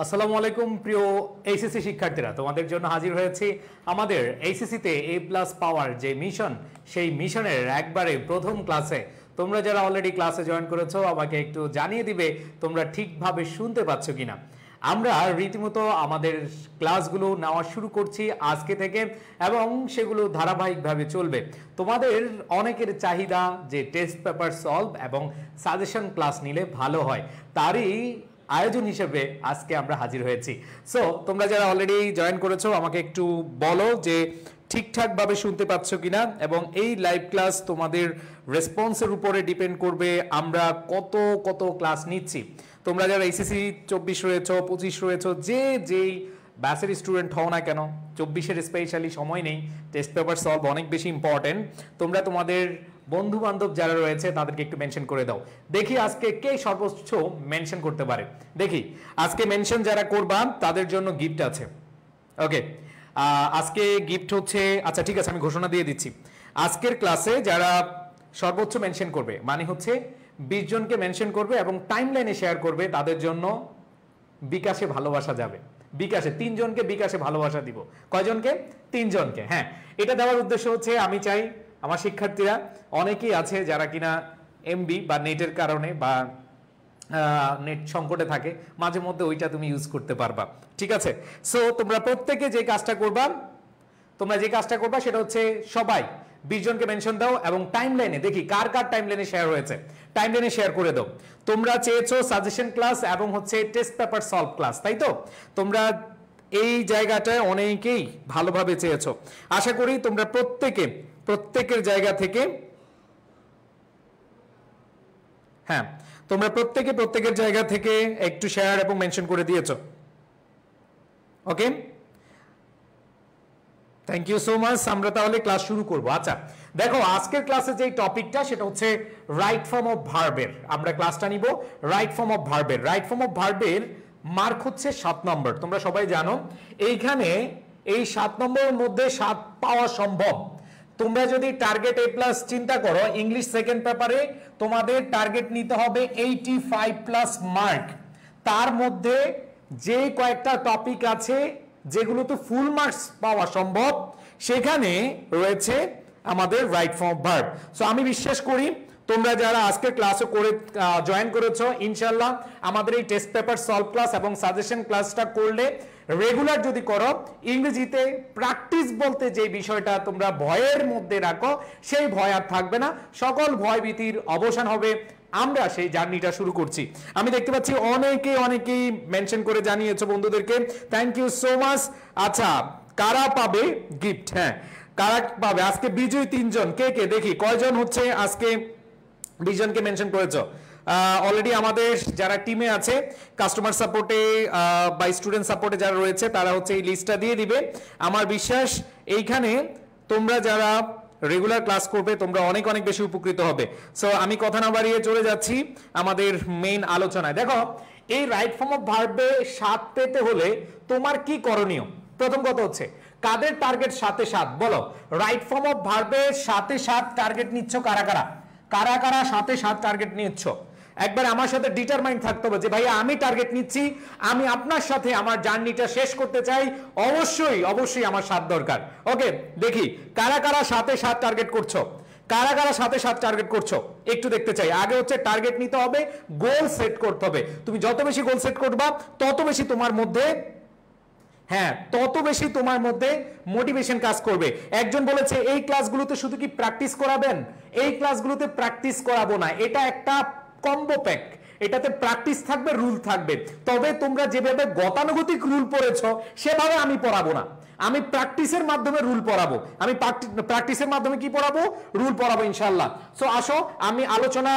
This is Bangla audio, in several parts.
আসসালামু আলাইকুম প্রিয় এইচএসসি শিক্ষার্থীরা, তোমাদের জন্য হাজির হয়েছি আমাদের এইচএসসিতে এ প্লাস পাওয়ার যে মিশন, সেই মিশনের একবারে প্রথম ক্লাসে। তোমরা যারা অলরেডি ক্লাসে জয়েন করেছো আমাকে একটু জানিয়ে দিবে তোমরা ঠিকভাবে শুনতে পাচ্ছ কিনা। আমরা রীতিমতো আমাদের ক্লাসগুলো নেওয়া শুরু করছি আজকে থেকে এবং সেগুলো ধারাবাহিকভাবে চলবে। তোমাদের অনেকের চাহিদা যে টেস্ট পেপার সলভ এবং সাজেশন ক্লাস নিলে ভালো হয়, তারই আয়োজন হিসেবে আজকে আমরা হাজির হয়েছি। সো তোমরা যারা অলরেডি জয়েন করেছো আমাকে একটু বলো যে ঠিকঠাকভাবে শুনতে পাচ্ছ কিনা, এবং এই লাইভ ক্লাস তোমাদের রেসপন্সের উপরে ডিপেন্ড করবে আমরা কত কত ক্লাস নিচ্ছি। তোমরা যারা এইচএসসি 24 রয়েছো, 25 রয়েছো, যেই ব্যাচের স্টুডেন্ট হও না কেন, 24-এর স্পেশালি সময় নেই, টেস্ট পেপার সলভ অনেক বেশি ইম্পর্টেন্ট। তোমরা তোমাদের বন্ধু বান্ধব যারা রয়েছে তাদেরকে একটু মেনশন করে দাও। দেখি আজকে কে সর্বোচ্চ মেনশন করতে পারে। দেখি আজকে মেনশন যারা করবা তাদের জন্য গিফট আছে। ওকে, আজকে গিফট হচ্ছে, আচ্ছা ঠিক আছে আমি ঘোষণা দিয়ে দিচ্ছি। আজকের ক্লাসে যারা সর্বোচ্চ মেনশন করবে, মানে হচ্ছে 20 জনকে মেনশন করবে এবং টাইমলাইনে শেয়ার করবে, তাদের জন্য বিকাশে ভালোবাসা যাবে। বিকাশে 3 জনকে বিকাশে ভালোবাসা দিব। কয়জনকে? 3 জনকে। হ্যাঁ, এটা দেওয়ার উদ্দেশ্য হচ্ছে আমি চাই আমার শিক্ষার্থীরা অনেকেই আছে যারা কিনা এমবি বা নেটের কারণে বা নেট সংকটে থাকে, মাঝে মধ্যে ওইটা তুমি ইউজ করতে পারবা। ঠিক আছে, সো তোমরা প্রত্যেকে যে কাজটা করবা সেটা হচ্ছে সবাই 20 জনকে মেনশন দাও এবং টাইমলাইনে দেখি কার কার টাইমলাইনে শেয়ার হয়েছে, টাইমলাইনে শেয়ার করে দাও। তোমরা চেয়েছো সাজেশন ক্লাস এবং হচ্ছে টেস্ট পেপার সলভ ক্লাস, তাই তো? তোমরা এই জায়গাটায় অনেকেই ভালোভাবে চেয়েছো। আশা করি তোমরা প্রত্যেকের জায়গা থেকে, হ্যাঁ তোমরা প্রত্যেকের জায়গা থেকে একটু শেয়ার এবং মেনশন করে দিয়েছো। ওকে, থ্যাংক ইউ সো মাচ। আমরা তাহলে ক্লাস শুরু করব। আচ্ছা দেখো, আজকের ক্লাসে যে টপিকটা সেটা হচ্ছে রাইট ফর্ম অফ ভার্বের। আমরা ক্লাসটা নিব রাইট ফর্ম অফ ভার্বের। রাইট ফর্ম অফ ভার্বের মার্ক হচ্ছে 7 নম্বর। তোমরা সবাই জানো এইখানে এই 7 নম্বরের মধ্যে 7 পাওয়া সম্ভব। তোমরা যদি টার্গেট এ প্লাস চিন্তা করো, ইংলিশ সেকেন্ড পেপারে তোমাদের টার্গেট নিতে হবে 85+ মার্ক। তার মধ্যে যে কয়েকটা টপিক আছে যেগুলোতে ফুল মার্কস পাওয়া সম্ভব, সেখানে রয়েছে আমাদের right form of verb. So আমি বিশ্বাস করি তোমরা যারা আজকের ক্লাসে করে জয়েন করেছো, ইনশাল্লাহ আমাদের এই টেস্ট পেপার সলভ ক্লাস এবং সাজেশন ক্লাসটা করলে, রেগুলার যদি করো, ইংরেজিতে প্র্যাকটিস বলতে যে বিষয়টা তোমরা ভয়ের মধ্যে রাখো, সেই ভয় আর থাকবে না, সকল ভয় ভীতির অবসান হবে। আমরা সেই জার্নিটা শুরু করছি। আমি দেখতে পাচ্ছি অনেকেই মেনশন করে জানিয়েছো বন্ধুদেরকে, থ্যাংক ইউ সো মাচ। আচ্ছা, কারা পাবে গিফট? হ্যাঁ, কারা পাবে আজকে বিজয়ী 3 জন। কে দেখি কয়জন হচ্ছে আজকে 20 জনকে মেনশন করেছো। অলরেডি আমাদের যারা টিমে আছে, কাস্টমার সাপোর্টে বা স্টুডেন্ট সাপোর্টে যারা রয়েছে, তারা হচ্ছে এই লিস্টটা দিয়ে দিবে। আমার বিশ্বাস এইখানে তোমরা যারা রেগুলার ক্লাস করবে তোমরা অনেক বেশি উপকৃত হবে। সো আমি কথা না বাড়িয়ে চলে যাচ্ছি আমাদের মেইন আলোচনায়। দেখো, এই রাইট ফর্ম অফ ভার্বে 7 পেতে হলে তোমার কি করণীয়? প্রথম কথা হচ্ছে কাদের টার্গেট 7-7 বলো। রাইট ফর্ম অফ ভার্বে 7-7 টার্গেট নিচ্ছ কারা 7-7 টার্গেট নিচ্ছ? একবার আমার সাথে ডিটারমাইন্ড থাকতে হবে যে ভাই আমি টার্গেট নিচ্ছি, আমি আপনার সাথে আমার জার্নিটা শেষ করতে চাই, অবশ্যই আমার সাথ দরকার। ওকে, দেখি কারা 7-7 টার্গেট করছো, কারা 7-7 টার্গেট করছো একটু দেখতে চাই। আগে হচ্ছে টার্গেট নিতে হবে, গোল সেট করতে হবে। তুমি যত বেশি গোল সেট করবা তত বেশি তোমার মধ্যে মোটিভেশন কাজ করবে। একজন বলেছে এই ক্লাসগুলোতে শুধু কি প্র্যাকটিস করাবেন? এই ক্লাসগুলোতে প্র্যাকটিস করাবো না, এটা একটা কম্বো প্যাক। এটাতে প্র্যাকটিস থাকবে, রুল থাকবে। তবে তোমরা যেভাবে গতানুগতিক রুল পড়েছো সেভাবে আমি পড়াবো না, আমি প্র্যাকটিসের মাধ্যমে রুল পড়াবো। আমি প্র্যাকটিসের মাধ্যমে কি পড়াবো? রুল পড়াবো ইনশাআল্লাহ। সো আসো আমি আলোচনা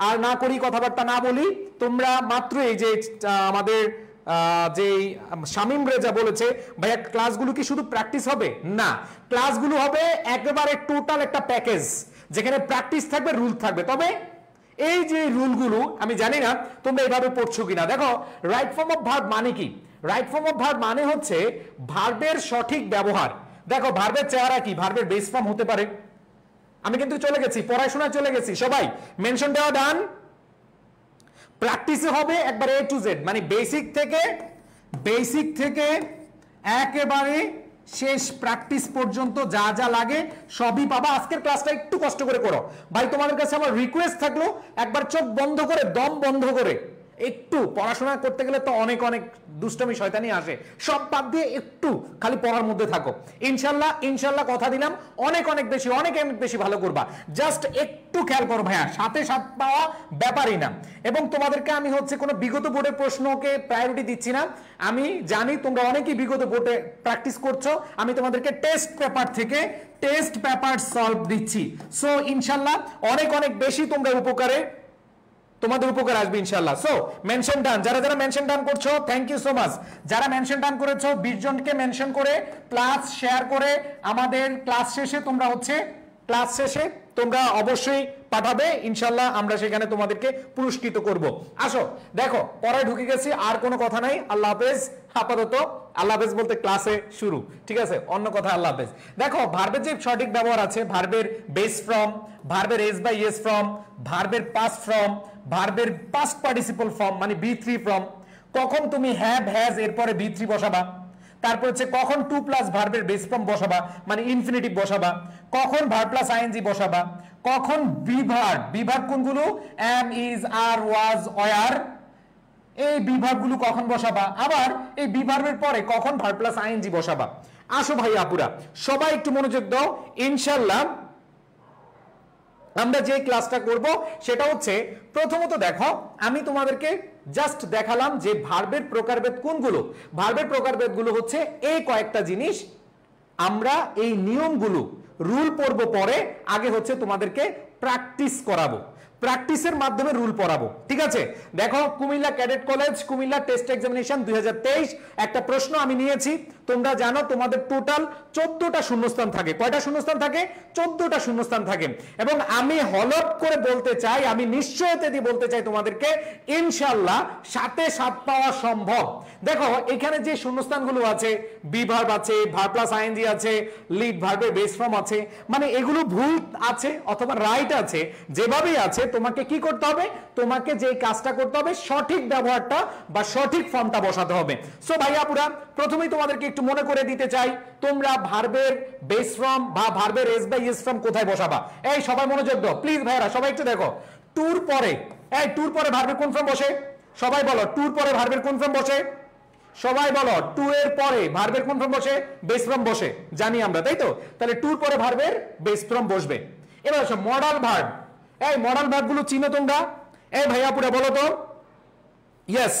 আর না করি, কথাবার্তা না বলি। তোমরা মাত্র এই যে আমাদের যে শামীম রেজা বলেছে ভাইয়া ক্লাসগুলো কি শুধু প্র্যাকটিস হবে? না, ক্লাসগুলো হবে একেবারে টোটাল একটা প্যাকেজ, যেখানে প্র্যাকটিস থাকবে, রুল থাকবে। তবে এই যে রুলগুলো আমি জানি না তোমরা এইভাবে পড়ছো কিনা। দেখো, রাইট ফর্ম অফ ভার্ব মানে কি? রাইট ফর্ম অফ ভার্ব মানে হচ্ছে ভার্বের সঠিক ব্যবহার। দেখো, ভার্বের চেহারা কি? ভার্বের বেস ফর্ম হতে পারে। আমি কিন্তু চলে গেছি, পড়াশোনায় চলে গেছি, সবাই মেনশন দেওয়া ডান। প্র্যাকটিসে হবে একবার A to Z, মানে বেসিক থেকে বেসিক থেকে একেবারে শেষ প্র্যাকটিস পর্যন্ত যা যা লাগে সবই পাবা। আজকের ক্লাসটা একটু কষ্ট করে করো ভাই, তোমাদের কাছে আমার রিকোয়েস্ট থাকলো একবার চোখ বন্ধ করে, দম বন্ধ করে একটু পড়াশোনা করতে গেলে তো অনেক অনেক দুষ্টমি শয়তানি আসে, সব বাদ দিয়ে একটু খালি পড়ার মধ্যে থাকো। ইনশাল্লাহ ইনশাল্লাহ কথা দিলাম অনেক অনেক বেশি অনেক অনেক বেশি ভালো করবা। জাস্ট একটু খেয়াল করো ভাইয়া, সাথে সাথ পাওয়া ব্যাপারই না। এবং তোমাদেরকে আমি হচ্ছে কোনো বিগত বোর্ডের প্রশ্নকে প্রায়োরিটি দিচ্ছি না, আমি জানি তোমরা অনেকেই বিগত বোর্ডে প্র্যাকটিস করছো, আমি তোমাদেরকে টেস্ট পেপার থেকে টেস্ট পেপার সলভ দিচ্ছি। সো ইনশাল্লাহ অনেক অনেক বেশি তোমরা তোমাদের উপকার আসবে ইনশাআল্লাহ। সো মেনশন ডান, যারা যারা মেনশন ডান করছো থ্যাংক ইউ সো মাচ। যারা মেনশন ডান করেছো 20 জনকে মেনশন করে প্লাস শেয়ার করে আমাদের ক্লাস শেষে তোমরা অবশ্যই পাঠাবে, ইনশাআল্লাহ আমরা সেখানে তোমাদেরকে পুরস্কৃত করব। আসো দেখো পড়ায় ঢুকে গেছি, আর কোনো কথা নাই। আল্লাহ হাফেজ। আপাতত আল্লাহ হাফেজ বলতে ক্লাসে শুরু, ঠিক আছে, অন্য কথা আল্লাহ হাফেজ। দেখো ভার্বের যে সঠিক ব্যবহার আছে, ভার্বের বেস ফর্ম, ভার্বের এস বাই এস ফর্ম, ভার্বের পাস্ট ফর্ম, ভার্বের পাস্ট পার্টিসিপল ফর্ম মানে বি3 ফর্ম, কখন তুমি হ্যাভ হ্যাজ এরপরে বি3 বসাবা, তারপর হচ্ছে কখন টু প্লাস ভার্বের বেস ফর্ম বসাবা মানে ইনফিনিটিভ বসাবা, কখন ভার্ব প্লাস আইএনজি বসাবা, কখন বিভার্ব কোনগুলো am is are was were, এই বিভার্বগুলো কখন বসাবা, আবার এই বিভার্বের পরে কখন ভার্ব প্লাস আইএনজি বসাবা। আসো ভাই আপুরা সবাই একটু মনোযোগ দাও। ইনশাআল্লাহ আমরা যে ক্লাসটা করব সেটা হচ্ছে, প্রথমত দেখো আমি তোমাদেরকে জাস্ট দেখালাম যে ভার্বের প্রকারভেদ কোনগুলো। ভার্বের প্রকারভেদগুলো হচ্ছে এই কয়েকটা জিনিস, আমরা এই নিয়মগুলো রুল পড়ব পরে, আগে হচ্ছে তোমাদেরকে প্র্যাকটিস করাবো, প্র্যাকটিসের মাধ্যমে রুল পড়াবো, ঠিক আছে। দেখো Comilla cadet college Comilla test examination 2023 একটা প্রশ্ন আমি নিয়েছি। তোমরা জানো তোমাদের টোটাল 14টা শূন্যস্থান থাকে। কয়টা শূন্যস্থান থাকে? 14টা শূন্যস্থান থাকে। এবং আমি হলপ করে বলতে চাই, আমি নিশ্চয়তা দিয়ে বলতে চাই তোমাদেরকে ইনশাআল্লাহ সাথে সাত পাওয়া সম্ভব। দেখো এখানে যে শূন্যস্থানগুলো আছে, বিভার্ব আছে, ভার্ব প্লাস আইএনজি আছে, লিড ভার্বের বেস ফর্ম আছে, মানে এগুলো ভুল আছে অথবা রাইট আছে, যেভাবেই আছে তোমাকে কি করতে হবে, তোমাকে যে কাজটা করতে হবে সঠিক ব্যবহারটা বা সঠিক ফর্মটা বসাতে হবে। সো ভাইয়াপুরা প্রথমেই তোমাদেরকে একটু মনে করে দিতে চাই, তোমরা ভার্বের বেস ফর্ম বা ভার্বের এস বাই এস ফর্ম কোথায় বসাবা। এই সবাই মনোযোগ দাও প্লিজ ভাইরা, সবাই একটু দেখো। টুর পরে ভার্বের কোন ফর্ম বসে? সবাই বলো টুর পরে ভার্বের কোন ফর্ম বসে? সবাই বলো টু এর পরে ভার্বের কোন ফর্ম বসে? বেস ফর্ম বসে, জানি আমরা, তাই তো? তাহলে টুর পরে ভার্বের বেস ফর্ম বসবে। এবার আসো মডাল ভার্ব। এই মডাল ভার্ব গুলো চিনো তোমরা? এই ভাইয়াপুরা বলো তো। ইয়েস,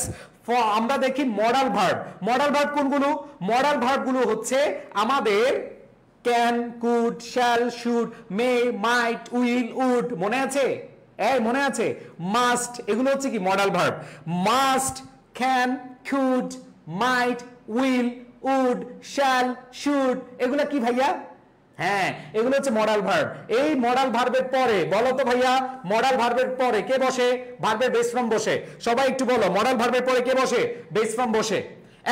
আমরা দেখি মডাল ভার্ব। মডাল ভার্ব কোনগুলো? মডাল ভার্ব গুলো হচ্ছে আমাদের can, could, shall, should, may, might, will, would, মনে আছে? এই মনে আছে? মাস্ট, এগুলো হচ্ছে কি modal verb. Must, can, could, might, will, would, shall, should, এগুলো কি ভাইয়া? হ্যাঁ, এগুলো হচ্ছে মডাল ভার্ব। এই মডাল ভার্বের পরে বলো তো ভাইয়া, মডাল ভার্বের পরে কে বসে? ভার্বের বেস ফর্ম বসে। সবাই একটু বলো মডাল ভার্বের পরে কে বসে? বেস ফর্ম বসে।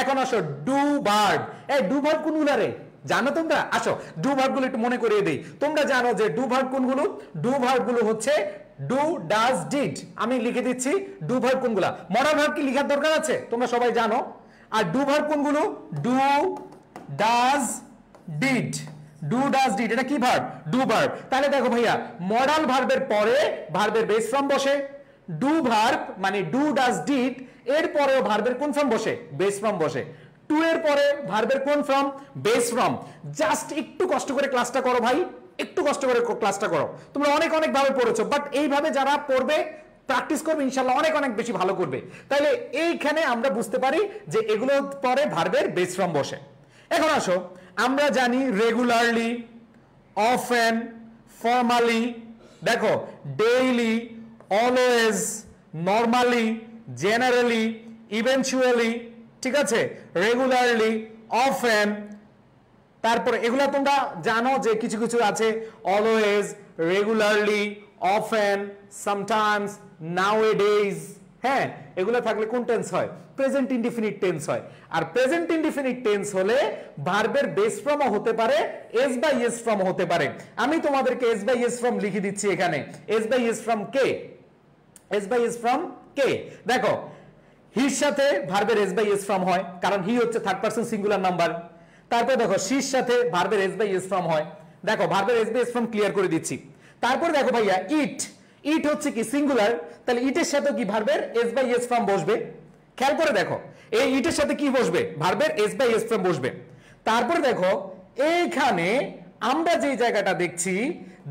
এখন আসো ডু ভার্ব। এই ডু ভার্ব কোনগুলো রে জানো তোমরা? আসো ডু ভার্ব গুলো একটু মনে করিয়ে দেই। তোমরা জানো যে ডু ভার্ব কোনগুলো? ডু ভার্ব গুলো হচ্ছে ডু, ডাজ, ডিড। আমি লিখে দিচ্ছি ডু ভার্ব কোনগুলা। মডাল ভার্ব কি লিখার দরকার আছে? তোমরা সবাই জানো। আর ডু ভার্ব কোনগুলো? Do, does, did. Do, does, did, এটা কি ভার্ব? Do verb. তাহলে দেখো ভাইয়া মডাল ভার্বের পরে ভার্বের বেস ফর্ম বসে। ডু ভার্ব মানে ডু, ডাজ, ডিড, এর পরেও ভার্বের কোন ফর্ম বসে? বেস ফর্ম বসে। টু এর পরে ভার্বের কোন ফর্ম? Base form. জাস্ট একটু কষ্ট করে ক্লাসটা করো ভাই, একটু কষ্ট করে ক্লাসটা করো। তোমরা অনেক অনেক ভাবে পড়েছো, বাট এইভাবে যারা পড়বে প্র্যাকটিস করবে ইনশাআল্লাহ অনেক অনেক বেশি ভালো করবে। তাহলে এইখানে আমরা বুঝতে পারি যে এগুলো পরে ভার্বের বেস ফর্ম বসে। এখন আসো আমরা জানি রেগুলারলি, অফেন, ফর্মালি, দেখো daily, always, normally, generally, eventually, ঠিক আছে, রেগুলারলি, অফেন, তারপরে এগুলা তোমরা জানো যে কিছু কিছু আছে অলওয়েজ, রেগুলারলি, অফেন, সামটাইমস, নাওএডেজ। হ্যাঁ, এগুলো থাকলে কোন টেন্স হয়? প্রেজেন্ট ইনডিফিনিট টেন্স হয়। আর প্রেজেন্ট ইনডিফিনিট টেন্স হলে ভার্বের বেস ফর্মও হতে পারে, এস বাই এস ফর্ম হতে পারে। আমি তোমাদেরকে এস বাই এস ফর্ম লিখে দিচ্ছি এখানে। এস বাই এস ফর্ম কে? এস বাই এস ফর্ম কে? দেখো হির সাথে ভার্বের এস বাই এস ফর্ম হয়, কারণ হি হচ্ছে থার্ড পারসন সিঙ্গুলার নাম্বার। তারপর দেখো সির সাথে ভার্বের এস বাই এস ফর্ম হয়। দেখো ভার্বের S by S form clear করে দিচ্ছি। তারপর দেখো ভাইয়া ইট, ইট হচ্ছে কি সিঙ্গুলার, তাহলে ইটের সাথে কি ভার্বের এস বাই এস ফর্ম বসবে। খেয়াল করে দেখো এই ইটের সাথে কি বসবে, ভার্বের এস বাই এস ফর্ম বসবে। তারপর দেখো এইখানে আমরা যে জায়গাটা দেখছি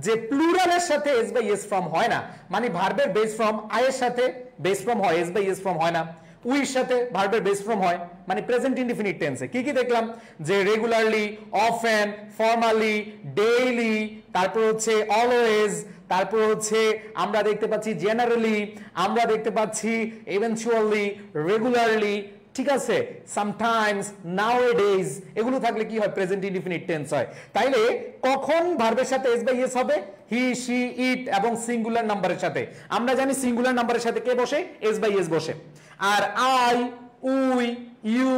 যে প্লুরালের সাথে এস বাই এস ফর্ম হয় না, মানে ভার্বের বেস ফর্ম আই এর সাথে বেস ফর্ম হয়, এস বাই এস ফর্ম হয় না। উইর সাথে ভার্বের বেস ফর্ম হয়, মানে প্রেজেন্ট ইনডিফিনিট টেন্সে কি কি দেখলাম, যে রেগুলারলি, অফেন, ফর্মালি, ডেইলি, তারপর হচ্ছে অলওয়েজ, তারপর হচ্ছে আমরা দেখতে পাচ্ছি জেনারেলি, আমরা দেখতে পাচ্ছি ইভেনচুয়ালি, রেগুলারলি, ঠিক আছে, সামটাইমস, নাওএডেজ, এগুলো থাকলে কি হয়, প্রেজেন্ট ইনডিফিনিট টেন্স হয়। তাইলে কখন ভার্বের সাথে এস বাই এস হবে, হি, শি, ইট এবং সিঙ্গুলার নাম্বারের সাথে। আমরা জানি সিঙ্গুলার নাম্বারের সাথে কে বসে, এস বাই এস বসে। আর আই, উই, ইউ,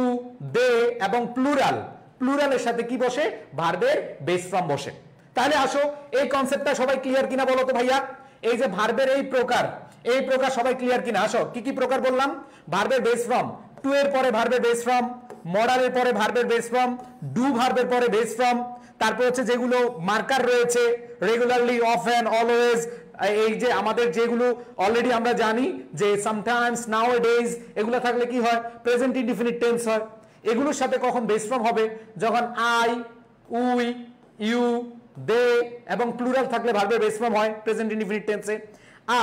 দে এবং প্লুরাল, প্লুরালের সাথে কি বসে, ভার্বের বেস ফর্ম বসে। তাহলে আসো এই কনসেপ্টটা সবাই ক্লিয়ার কিনা বলো তো ভাইয়া। এই যে ভার্বের এই প্রকার সবাই ক্লিয়ার কিনা, আসো কি কি প্রকার বললাম, ভার্বের বেস ফর্ম, টু এর পরে ভার্বের বেস ফর্ম, মডালের পরে ভার্বের বেস ফর্ম, ডু ভার্বের পরে বেস ফর্ম, তারপর হচ্ছে যেগুলো মার্কার রয়েছে রেগুলারলি, অফেন, অলওয়েজ, এই যে আমাদের যেগুলো অলরেডি আমরা জানি যে সামটাইমস, নাওএডেজ, এগুলো থাকলে কি হয়, প্রেজেন্ট ইনডিফিনিট টেন্স হয়। এগুলোর সাথে কখন বেস ফর্ম হবে, যখন আই, উই, ইউ, দে এবং প্লুরাল থাকলে ভার্বের বেস ফর্ম হয় প্রেজেন্ট ইনডিফিনিট টেন্সে।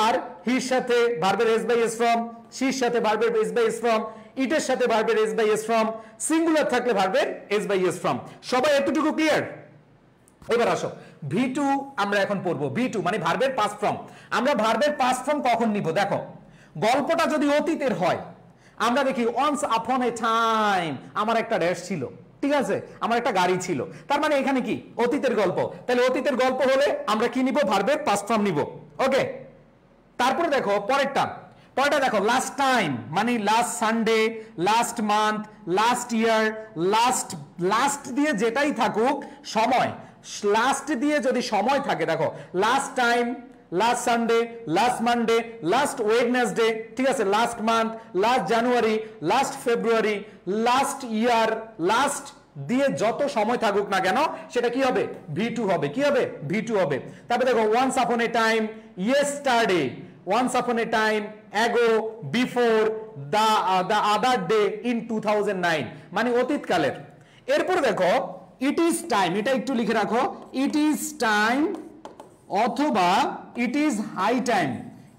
আর হির সাথে ভার্বের এস বাই এস ফর্ম, শির সাথে ভার্বের এস বাই এস ফর্ম, ইটের সাথে ভার্বের S by S form, singular থাকলে ভার্বের এস বাই এস ফর্ম। সবাই এতটুকু ক্লিয়ার? এবার আসো V2 আমরা এখন পড়বো। V2 মানে ভার্বের পাস্ট ফর্ম। আমরা ভার্বের পাস্ট ফর্ম কখন নিব, দেখো গল্পটা যদি অতীতের হয়, আমরা দেখি ওয়ান্স আপন এ টাইম আমার একটা ড্যাশ ছিল, ঠিক আছে, আমার একটা গাড়ি ছিল, তার মানে এখানে কি অতীতের গল্প। তাহলে অতীতের গল্প হলে আমরা কি নিব, ভার্বের পাস্ট ফর্ম নিব। ওকে, তারপরে দেখো পরেরটা দেখো লাস্ট টাইম মানে last Sunday, last month, last year, last দিয়ে যেটাই থাকুক সময়, লাস্ট দিয়ে যদি সময় থাকে, দেখো last time, last Sunday, last Monday, last Wednesday, ঠিক আছে, লাস্ট মান্থ, লাস্ট জানুয়ারি, লাস্ট ফেব্রুয়ারি, লাস্ট ইয়ার, লাস্ট দিয়ে যত সময় থাকুক না কেন সেটা কি হবে, V2 হবে। কি হবে, V2 হবে। তারপরে দেখো once upon a time, yesterday, once upon a time, ago, before, the other day, in 2009 মানে অতীতকালের। এরপর দেখো it is time, এটা একটু লিখে রাখো, it is time অথবা it is high time,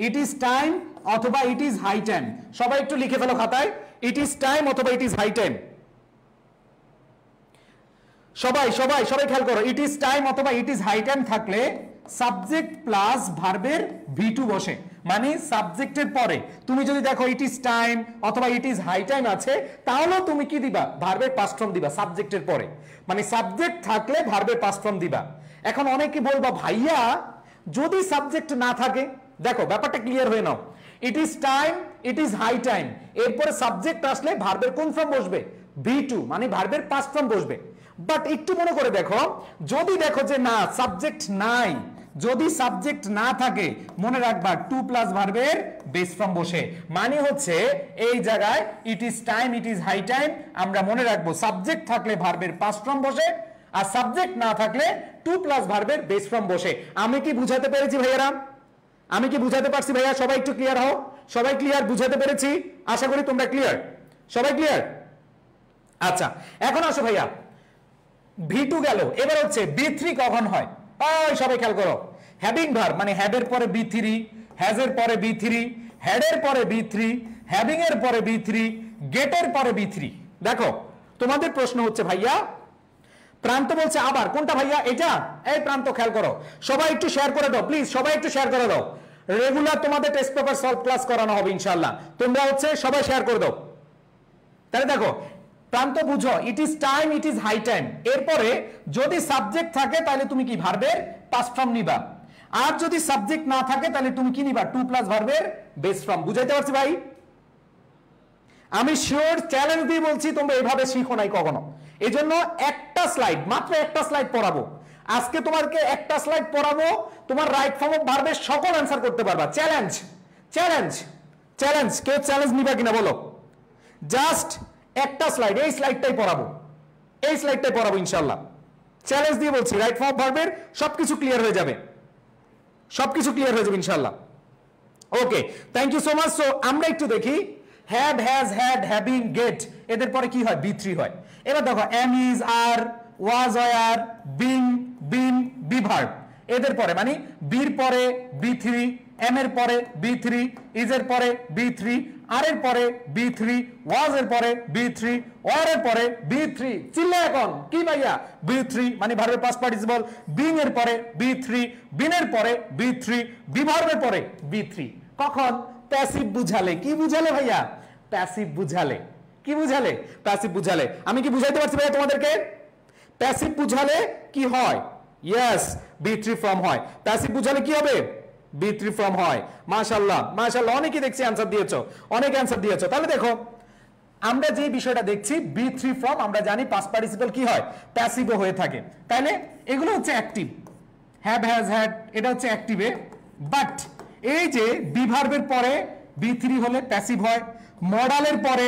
it is time অথবা it is high time। সবাই একটু লিখে ফেলো খাতায়, it is time অথবা it is high time। সবাই খেয়াল করো, it is time অথবা it is high time থাকলে সাবজেক্ট প্লাস ভার্বের V2 বসে, মানে সাবজেক্টের পরে তুমি যদি দেখো ইট ইজ টাইম অথবা ইট ইজ হাই টাইম আছে, তাহলে তুমি কি দিবা, ভার্বের পাস্ট ফর্ম দিবা সাবজেক্টের পরে, মানে সাবজেক্ট থাকলে ভার্বের পাস্ট ফর্ম দিবা। এখন অনেকে বলবা ভাইয়া যদি সাবজেক্ট না থাকে, দেখো ব্যাপারটা ক্লিয়ার হয়ে নাও, it is time, it is high time, এরপরে সাবজেক্ট আসলে ভার্বের কোন ফর্ম বসবে, V2 মানে ভার্বের পাস্ট ফর্ম বসবে। বাট একটু মনে করে দেখো, যদি দেখো যে না সাবজেক্ট নাই, যদি সাবজেক্ট না থাকে মনে রাখবা টু প্লাস ভার্বের বেস ফর্ম বসে, মানে হচ্ছে এই জায়গায় it is time, it is high time, আমরা মনে রাখবো সাবজেক্ট থাকলে ভার্বের পাস্ট ফর্ম বসে, আর সাবজেক্ট না থাকলে টু প্লাস ভার্বের বেস ফর্ম বসে। আমি কি বুঝাতে পেরেছি ভাইয়ারা, আমি কি বুঝাতে পারছি ভাইয়া? সবাই একটু ক্লিয়ার হও, সবাই ক্লিয়ার, বুঝাতে পেরেছি? আশা করি তোমরা ক্লিয়ার, সবাই ক্লিয়ার। আচ্ছা এখন আসো ভাইয়া, V2 গেল, এবার হচ্ছে B3 কখন হয়? সবাই খেয়াল করো, হ্যাভিং ভার্ব মানে হ্যাভ এর পরে B3, হ্যাজ এর পরে B3, হ্যাড এর পরে B3, হ্যাভিং এর পরে B3, গেট এর পরে B3। দেখো তোমাদের প্রশ্ন হচ্ছে ভাইয়া, প্রান্ত বলছে আবার কোনটা ভাইয়া? এটা। এই প্রান্ত খেয়াল করো, সবাই একটু শেয়ার করে দাও প্লিজ, সবাই একটু শেয়ার করে দাও। রেগুলার তোমাদের টেস্ট পেপার সলভ ক্লাস করানো হবে ইনশাআল্লাহ, তোমরা হচ্ছে সবাই শেয়ার করে দাও। তাহলে দেখো প্রান্ত বুঝো, it is time, it is high time, এরপরে যদি সাবজেক্ট থাকে তাহলে তুমি কি ভার্বের পাস্ট ফর্ম নিবা, আর যদি সাবজেক্ট না থাকে তাহলে তুমি কি নিবা, টু প্লাস ভার্বের বেস ফর্ম। বুঝাইতে পারছি ভাই? আমি শিওর চ্যালেঞ্জ দিয়ে বলছি তোমরা এইভাবে শিখো নাই কখনো, এই জন্য একটা স্লাইড, মাত্র একটা স্লাইড পড়াবো আজকে, তোমাকে একটা স্লাইড পড়াবো, তোমার রাইট ফর্ম অফ ভার্বের সকল অ্যান্সার করতে পারবা। চ্যালেঞ্জ, চ্যালেঞ্জ, চ্যালেঞ্জ, কেউ চ্যালেঞ্জ নিবা কিনা বলো? জাস্ট একটা স্লাইড, এই স্লাইডটাই পড়াবো ইনশাআল্লাহ। চ্যালেঞ্জ দিয়ে বলছি, রাইট ফর্ম অফ ভার্বের সবকিছু ক্লিয়ার হয়ে যাবে ইনশাআল্লাহ। Okay, thank you so much. So আমরা একটু দেখি have, has, had, having, get এদের পরে কি হয়? বি থ্রি হয়। এবার দেখো am, is, are, was, are, being, been, B verb এদের পরে, মানে বির পরে বি থ্রি, এম এর পরে বি থ্রি, ইজ এর পরে বি থ্রি, আর এর পরে বি থ্রি, ওয়াজ এর পরে বি থ্রি, ওয়ার এর পরে বি থ্রি। চিল্লা এখন কি ভাইয়া? বি থ্রি মানে ভার্বের পাস্ট পার্টিসিপল। বিং এর পরে বি থ্রি, বিনের পরে বি থ্রি, বি ভার্বের পরে বি থ্রি। কখন? প্যাসিভ বুঝালে। কি বুঝালে ভাইয়া? প্যাসিভ বুঝালে। কি বুঝালে? প্যাসিভ বুঝালে। আমি কি বুঝাইতে পারছি ভাইয়া তোমাদেরকে? প্যাসিভ বুঝালে কি হয়? ইয়েস, বি থ্রি ফর্ম হয়। প্যাসিভ বুঝালে কি হবে? বি থ্রি ফর্ম হয়। মাশাআল্লাহ মাশাআল্লাহ, অনেকেই দেখছি অ্যান্সার দিয়েছো, অনেক অ্যান্সার দিয়েছো। তাহলে দেখো আমরা যে বিষয়টা দেখছি বি থ্রি ফর্ম, আমরা জানি পাস্ট পার্টিসিপল কি হয়? প্যাসিভও হয়ে থাকে। তাহলে এগুলো হচ্ছে অ্যাক্টিভ, হ্যাভ, হ্যাজ, হ্যাড এটা হচ্ছে অ্যাক্টিভে। বাট এই যে বি ভার্বের পরে বি থ্রি হলে প্যাসিভ হয়, মডালের পরে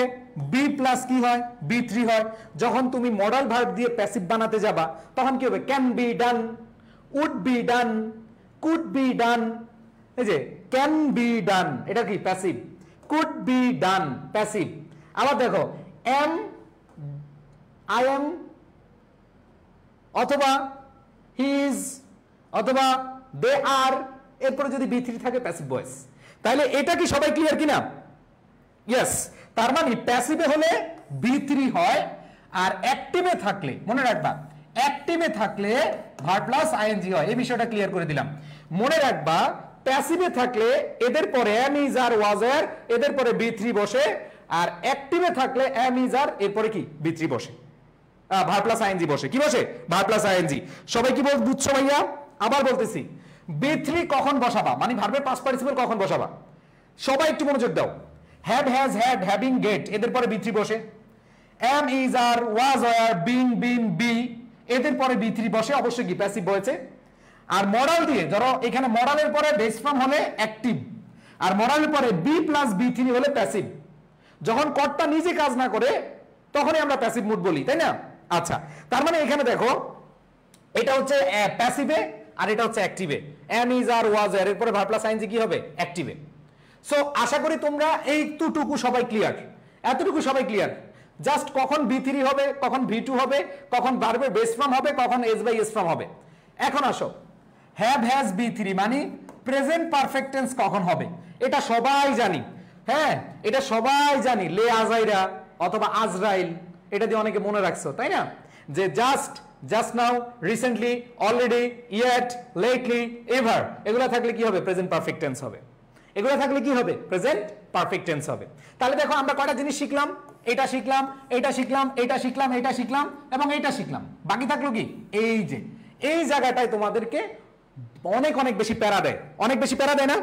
বি প্লাস কি হয়? বি থ্রি হয়। যখন তুমি মডাল ভার্ব দিয়ে প্যাসিভ বানাতে যাবা তখন কি হবে? Can be done, would be done, could be done. এই যে ক্যান বি ডান এটা কি? Passive. Could be done passive. আবার দেখো এম, আই এম, অথবা হিজ, অথবা দে আর, এরপরে যদি বি থ্রি থাকে প্যাসিভ ভয়েস। তাহলে এটা কি সবাই ক্লিয়ার কিনা? ইয়েস। তার মানে প্যাসিভে হলে বি থ্রি হয়, আর অ্যাক্টিভে থাকলে মনে রাখবা, অ্যাক্টিভে থাকলে ভার্ব প্লাস আইএনজি হয়। এই বিষয়টা ক্লিয়ার করে দিলাম। মনে রাখবা প্যাসিভে থাকলে এদের পরে এম, ইজ, আর, ওয়াজ, আর এদের পরে বি থ্রি বসে, আর অ্যাক্টিভে থাকলে এম, ইজ, আর এরপরে কি? বি থ্রি বসে, ভার্ব প্লাস আইএনজি বসে। কি বসে? Verb plus ING. সবাই কি বুঝছো ভাইয়া? আবার বলতেছি, বি থ্রি কখন বসাবা, মানে ভার্বের পাস্ট পার্টিসিপল কখন বসাবা? সবাই একটু মনোযোগ দাও। Have, has, had, having, get এদের পরে বি থ্রি বসে। Am, is, are, was, are, being, been, be এদের পরে বি থ্রি বসে, অবশ্যই কি? প্যাসিভ হয়েছে। আর মডাল দিয়ে ধরো এখানে মডালের পরে বেস ফর্ম হলে অ্যাক্টিভ, আর মডালের পরে বি প্লাস বি থ্রি হলে প্যাসিভ। যখন কর্তা নিজে কাজ না করে তখনই আমরা প্যাসিভ মুড বলি, তাই না? আচ্ছা, তার মানে এখানে দেখো এটা হচ্ছে প্যাসিভে আর এটা হচ্ছে অ্যাক্টিভে। এম, ইজ, আর, ওয়াজ, আর এর পরে ভার্ব প্লাস আইএনজি কি হবে? অ্যাক্টিভে। সো আশা করি তোমরা এইটুকু সবাই ক্লিয়ার, এতটুকু সবাই ক্লিয়ার। জাস্ট কখন বি থ্রি হবে, কখন ভি টু হবে, কখন ভার্বের বেস ফর্ম হবে, কখন এস বাই এস ফর্ম হবে। এখন আসো, হ্যাভ, হ্যাজ, বি থ্রি মানে প্রেজেন্ট পারফেক্ট টেন্স কখন হবে? এটা সবাই জানি। হ্যাঁ, এটা সবাই জানি। লে আজাইরা অথবা আজরাইল এটা দিয়ে অনেকে মনে রাখছো, তাই না? যে just, just now, recently, already, yet, lately, ever এগুলো থাকলে কি হবে? প্রেজেন্ট পারফেক্ট টেন্স হবে। এগুলো থাকলে কি হবে? প্রেজেন্ট পারফেক্ট টেন্স হবে। তাহলে দেখো আমরা কয়টা জিনিস শিখলাম? এটা শিখলাম, এটা শিখলাম, এটা শিখলাম, এটা শিখলাম এবং এটা শিখলাম। বাকি থাকলো কি? এই যে এই জায়গাটায় তোমাদেরকে অনেক অনেক বেশি প্যারা দেয়, অনেক বেশি প্যারা দেয় না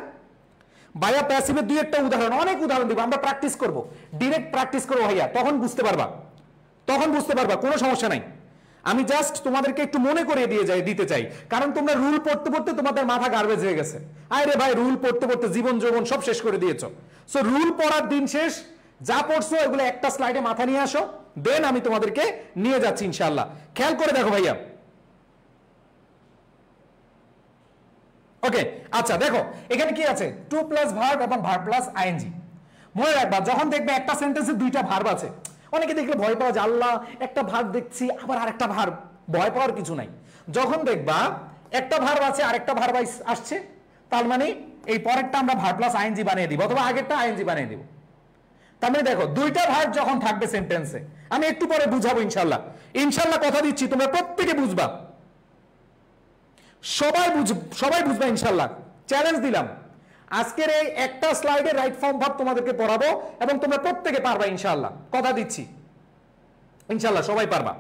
ভাইয়া? প্যাসিভের দুই একটা উদাহরণ, অনেক উদাহরণ দিব, আমরা প্র্যাকটিস করব, ডিরেক্ট প্র্যাকটিস করবো ভাইয়া, তখন বুঝতে পারবা, তখন বুঝতে পারবা, কোনো সমস্যা নাই। আমি জাস্ট তোমাদেরকে একটু মনে করিয়ে দিতে চাই, কারণ তোমরা রুল পড়তে পড়তে তোমাদের মাথা গার্বেজ হয়ে গেছে। আরে ভাই, রুল পড়তে পড়তে জীবন যৌবন সব শেষ করে দিয়েছো। সো রুল পড়ার দিন শেষ, যা পড়ছো এগুলো একটা স্লাইডে মাথা নিয়ে আসো, দেন আমি তোমাদেরকে নিয়ে যাচ্ছি ইনশাআল্লাহ। খেয়াল করে দেখো ভাইয়া। ওকে, আচ্ছা দেখো এখানে কি আছে? টু প্লাস ভার্ব এবং ভার্ব প্লাস আইএনজি। মনে রাখবা, যখন দেখবে একটা সেন্টেন্সে দুইটা ভার্ব আছে, অনেকে দেখলে ভয় পাওয়া যায়, আল্লাহ একটা ভার্ব দেখছি আবার আরেকটা ভার্ব, ভয় পাওয়ার কিছু নাই। যখন দেখবা একটা ভার্ব আছে আরেকটা ভার্ব আসছে, তার মানে এই পরেরটা আমরা ভার্ব প্লাস আইএনজি বানিয়ে দিব, অথবা আগেরটা আইএনজি বানিয়ে দিব। তার মানে দেখো দুইটা ভার্ব যখন থাকবে সেন্টেন্সে, আমি একটু পরে বুঝাবো ইনশাল্লাহ। ইনশাল্লাহ কথা দিচ্ছি তোমরা প্রত্যেকে বুঝবা, সবাই বুঝবা ইনশাল্লাহ। চ্যালেঞ্জ দিলাম, আজকের এই একটা স্লাইডে রাইট ফর্ম ভার্ব তোমাদেরকে পড়াবো এবং তোমরা প্রত্যেকে পারবা ইনশাআল্লাহ, কথা দিচ্ছি ইনশাআল্লাহ সবাই পারবা।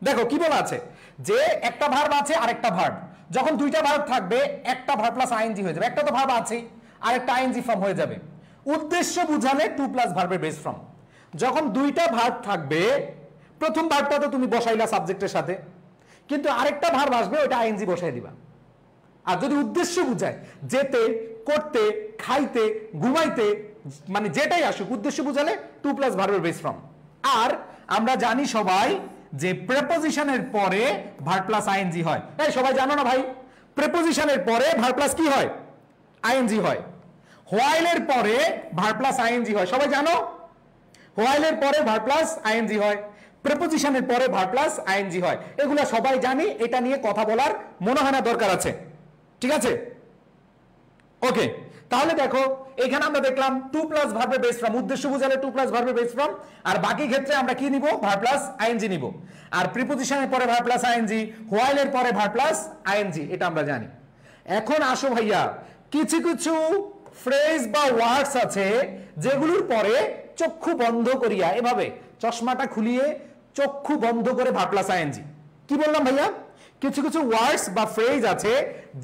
দেখো কি বলা আছে, যে একটা ভার্ব আছে আরেকটা ভার্ব, যখন দুইটা ভার্ব থাকবে একটা ভার্ব প্লাস আইএনজি হয়ে যাবে, একটা তো ভার্ব আছে আরেকটা আইএনজি ফর্ম হয়ে যাবে। উদ্দেশ্য বুঝালে টু প্লাস ভার্বের বেস ফর্ম। যখন দুইটা ভার্ব থাকবে, প্রথম ভার্বটা তো তুমি বসাইলা সাবজেক্টের সাথে, কিন্তু আরেকটা ভার্ব আসবে ওটা আইএনজি বসাই দিবা। আর যদি উদ্দেশ্য বুঝায়, যেতে, করতে, খাইতে, ঘুমাইতে, মানে যেটাই আসুক উদ্দেশ্য বুঝালে টু প্লাস ভার্বের বেস ফর্ম। আর আমরা জানি সবাই যে প্রেপোজিশনের পরে ভার্ব প্লাস আইএনজি হয়। এই সবাই জানো না ভাই, প্রেপোজিশনের পরে ভার্ব প্লাস কি হয়? আইএনজি হয়। হোয়াইলের পরে ভার্ব প্লাস আইএনজি হয়, সবাই জানো? হোয়াইলের পরে ভার্ব প্লাস আইএনজি হয়, প্রেপোজিশনের পরে ভার্ব প্লাস আইএনজি হয়, এগুলা সবাই জানি। এটা নিয়ে কথা বলার মনে হয় না দরকার আছে, ঠিক আছে? ওকে, তাহলে দেখো এখানে আমরা দেখলাম টু প্লাস ভার্বের বেস ফর্ম, উদ্দেশ্য বুঝালে টু প্লাস ভার্বের বেস ফর্ম। আর বাকি ক্ষেত্রে আমরা কি নিব? ভার্ব প্লাস আইএনজি নিব। আর প্রিপোজিশনের পরে ভার্ব প্লাস আইএনজি, হোয়াইলের পরে ভার্ব প্লাস আইএনজি, এটা আমরা জানি। এখন আসো ভাইয়া, কিছু কিছু ফ্রেজ বা ওয়ার্ডস আছে যেগুলোর পরে চক্ষু বন্ধ করিয়া, এভাবে চশমাটা খুলিয়ে চক্ষু বন্ধ করে ভার্ব প্লাস আইএনজি। কি বললাম ভাইয়া? কিছু কিছু ওয়ার্ডস বা ফ্রেজ আছে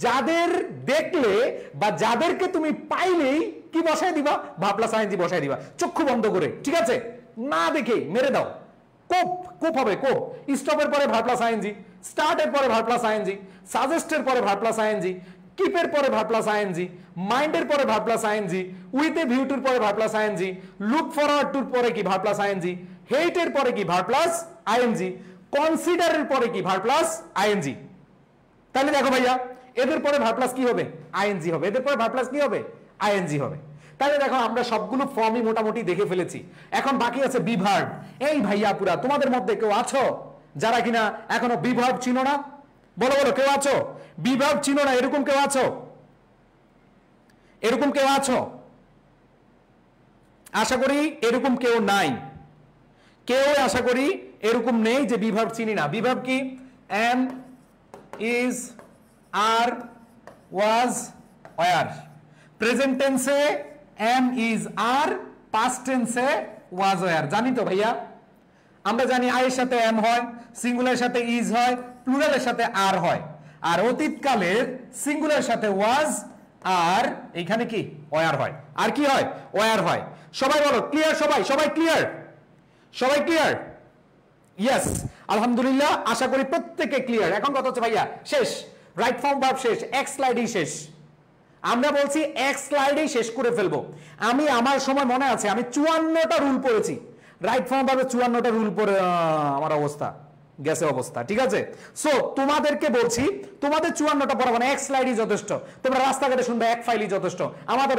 যাদের দেখলে বা যাদেরকে তুমি পাইলেই কি বসায় দিবা? ভার্ব প্লাস আইএনজি বসায় দিবা চক্ষু বন্ধ করে, ঠিক আছে? না দেখে মেরে দাও। কোপ, কোপ হবে কোপ। স্টপের পরে ভার্ব প্লাস আইএনজি, স্টার্টের পরে ভার্ব প্লাস আইএনজি, সাজেস্টের পরে ভার্ব প্লাস আইএনজি, কিপের পরে ভার্ব প্লাস আইএনজি, মাইন্ডের পরে verb plus ING, with a view টুর পরে verb plus ING, look forward টুর পরে কি? ভার্ব প্লাস আইএনজি, হেটের পরে কি? ভার্ব প্লাস আইএনজি, কনসিডারের পরে কি? Verb plus ING. তাহলে দেখো ভাইয়া, এদের পরে ভার্ব প্লাস কি হবে? আইএনজি হবে। এদের পরে ভার্ব প্লাস কি হবে? আইএনজি হবে। তাহলে দেখো আমরা সবগুলো ফর্মই মোটামুটি দেখে ফেলেছি। এখন বাকি আছে বিভার্ব। এই ভাইয়া পুরা তোমাদের মধ্যে কেউ আছো যারা কিনা এখনো বিভার্ব চিনো না? বলো বলো, কেউ আছো বিভার্ব চিনো না? এরকম কেউ আছো? এরকম কেউ আছো? আশা করি এরকম কেউ নাই। কেউ আশা করি এরকম নেই যে বিভার্ব চিনি না। বিভার্ব কি? Am, is, are, was, were. Present টেন্সে এম, ইজ, আর, পাস্ট টেন্সে ওয়াজ, ওয়ার। জানি তো ভাইয়া? আমরা জানি আয়ের সাথে এম হয়, সিঙ্গুলারের সাথে ইজ হয়, প্লুরালের সাথে আর হয়। আর অতীতকালের সিঙ্গুলারের সাথে ওয়াজ আর এখানে কি? ওয়ার হয়। আর কি হয়? ওয়ার হয়। সবাই বলো ক্লিয়ার? সবাই সবাই ক্লিয়ার? সবাই ক্লিয়ার? ইয়েস, আলহামদুলিল্লাহ, আশা করি প্রত্যেকে ক্লিয়ার। এখন কথা হচ্ছে ভাইয়া শেষ, রাইট ফর্ম ভার্ব শেষ, এক স্লাইডেই শেষ। আমরা বলছি এক স্লাইডেই শেষ করে ফেলবো। আমি আমার সময় মনে আছে আমি 54টা রুল পড়েছি, রাইট ফর্ম ভার্বে 54টা রুল পড়ে আমার অবস্থা গেছে অবস্থা, ঠিক আছে? সো তোমাদেরকে বলছি তোমাদের 54টা পড়া মানে এক স্লাইডই যথেষ্ট। তোমরা রাস্তাঘাটে শুনবে এক ফাইলই যথেষ্ট, আমাদের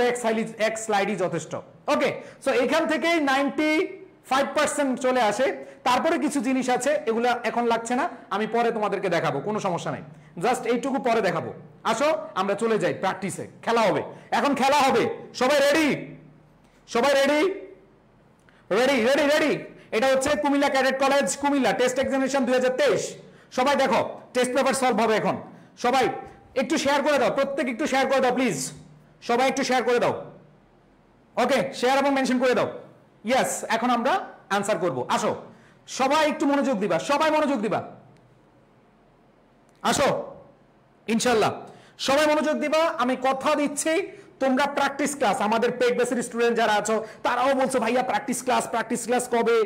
এক স্লাইডই যথেষ্ট। ওকে, সো এখান থেকেই 95% চলে আসে। তারপরে কিছু জিনিস আছে এগুলা এখন লাগছে না, আমি পরে তোমাদেরকে দেখাবো, কোনো সমস্যা নাই। জাস্ট এইটুকু পরে দেখাবো। আসো আমরা চলে যাই প্র্যাকটিসে, খেলা হবে। এখন খেলা হবে, সবাই রেডি? সবাই রেডি? Ready ready ready. এটা হচ্ছে Comilla cadet college Comilla test examination 2023। সবাই দেখো টেস্ট পেপার সলভ হবে এখন। সবাই একটু শেয়ার করে দাও, প্রত্যেক একটু শেয়ার করে দাও প্লিজ। সবাই একটু শেয়ার করে দাও। ওকে, শেয়ার এবং মেনশন করে দাও। ইয়েস, এখন আমরা আনসার করব। আসো সবাই একটু মনোযোগ দিবা, সবাই মনোযোগ দিবা। আসো ইনশাল্লাহ সবাই মনোযোগ দিবা। আমি কথা দিচ্ছি তোমরা প্র্যাকটিস ক্লাস, আমাদের পেড বেসের স্টুডেন্ট যারা আছো তারাও বলছো ভাইয়া প্র্যাকটিস ক্লাস কবে?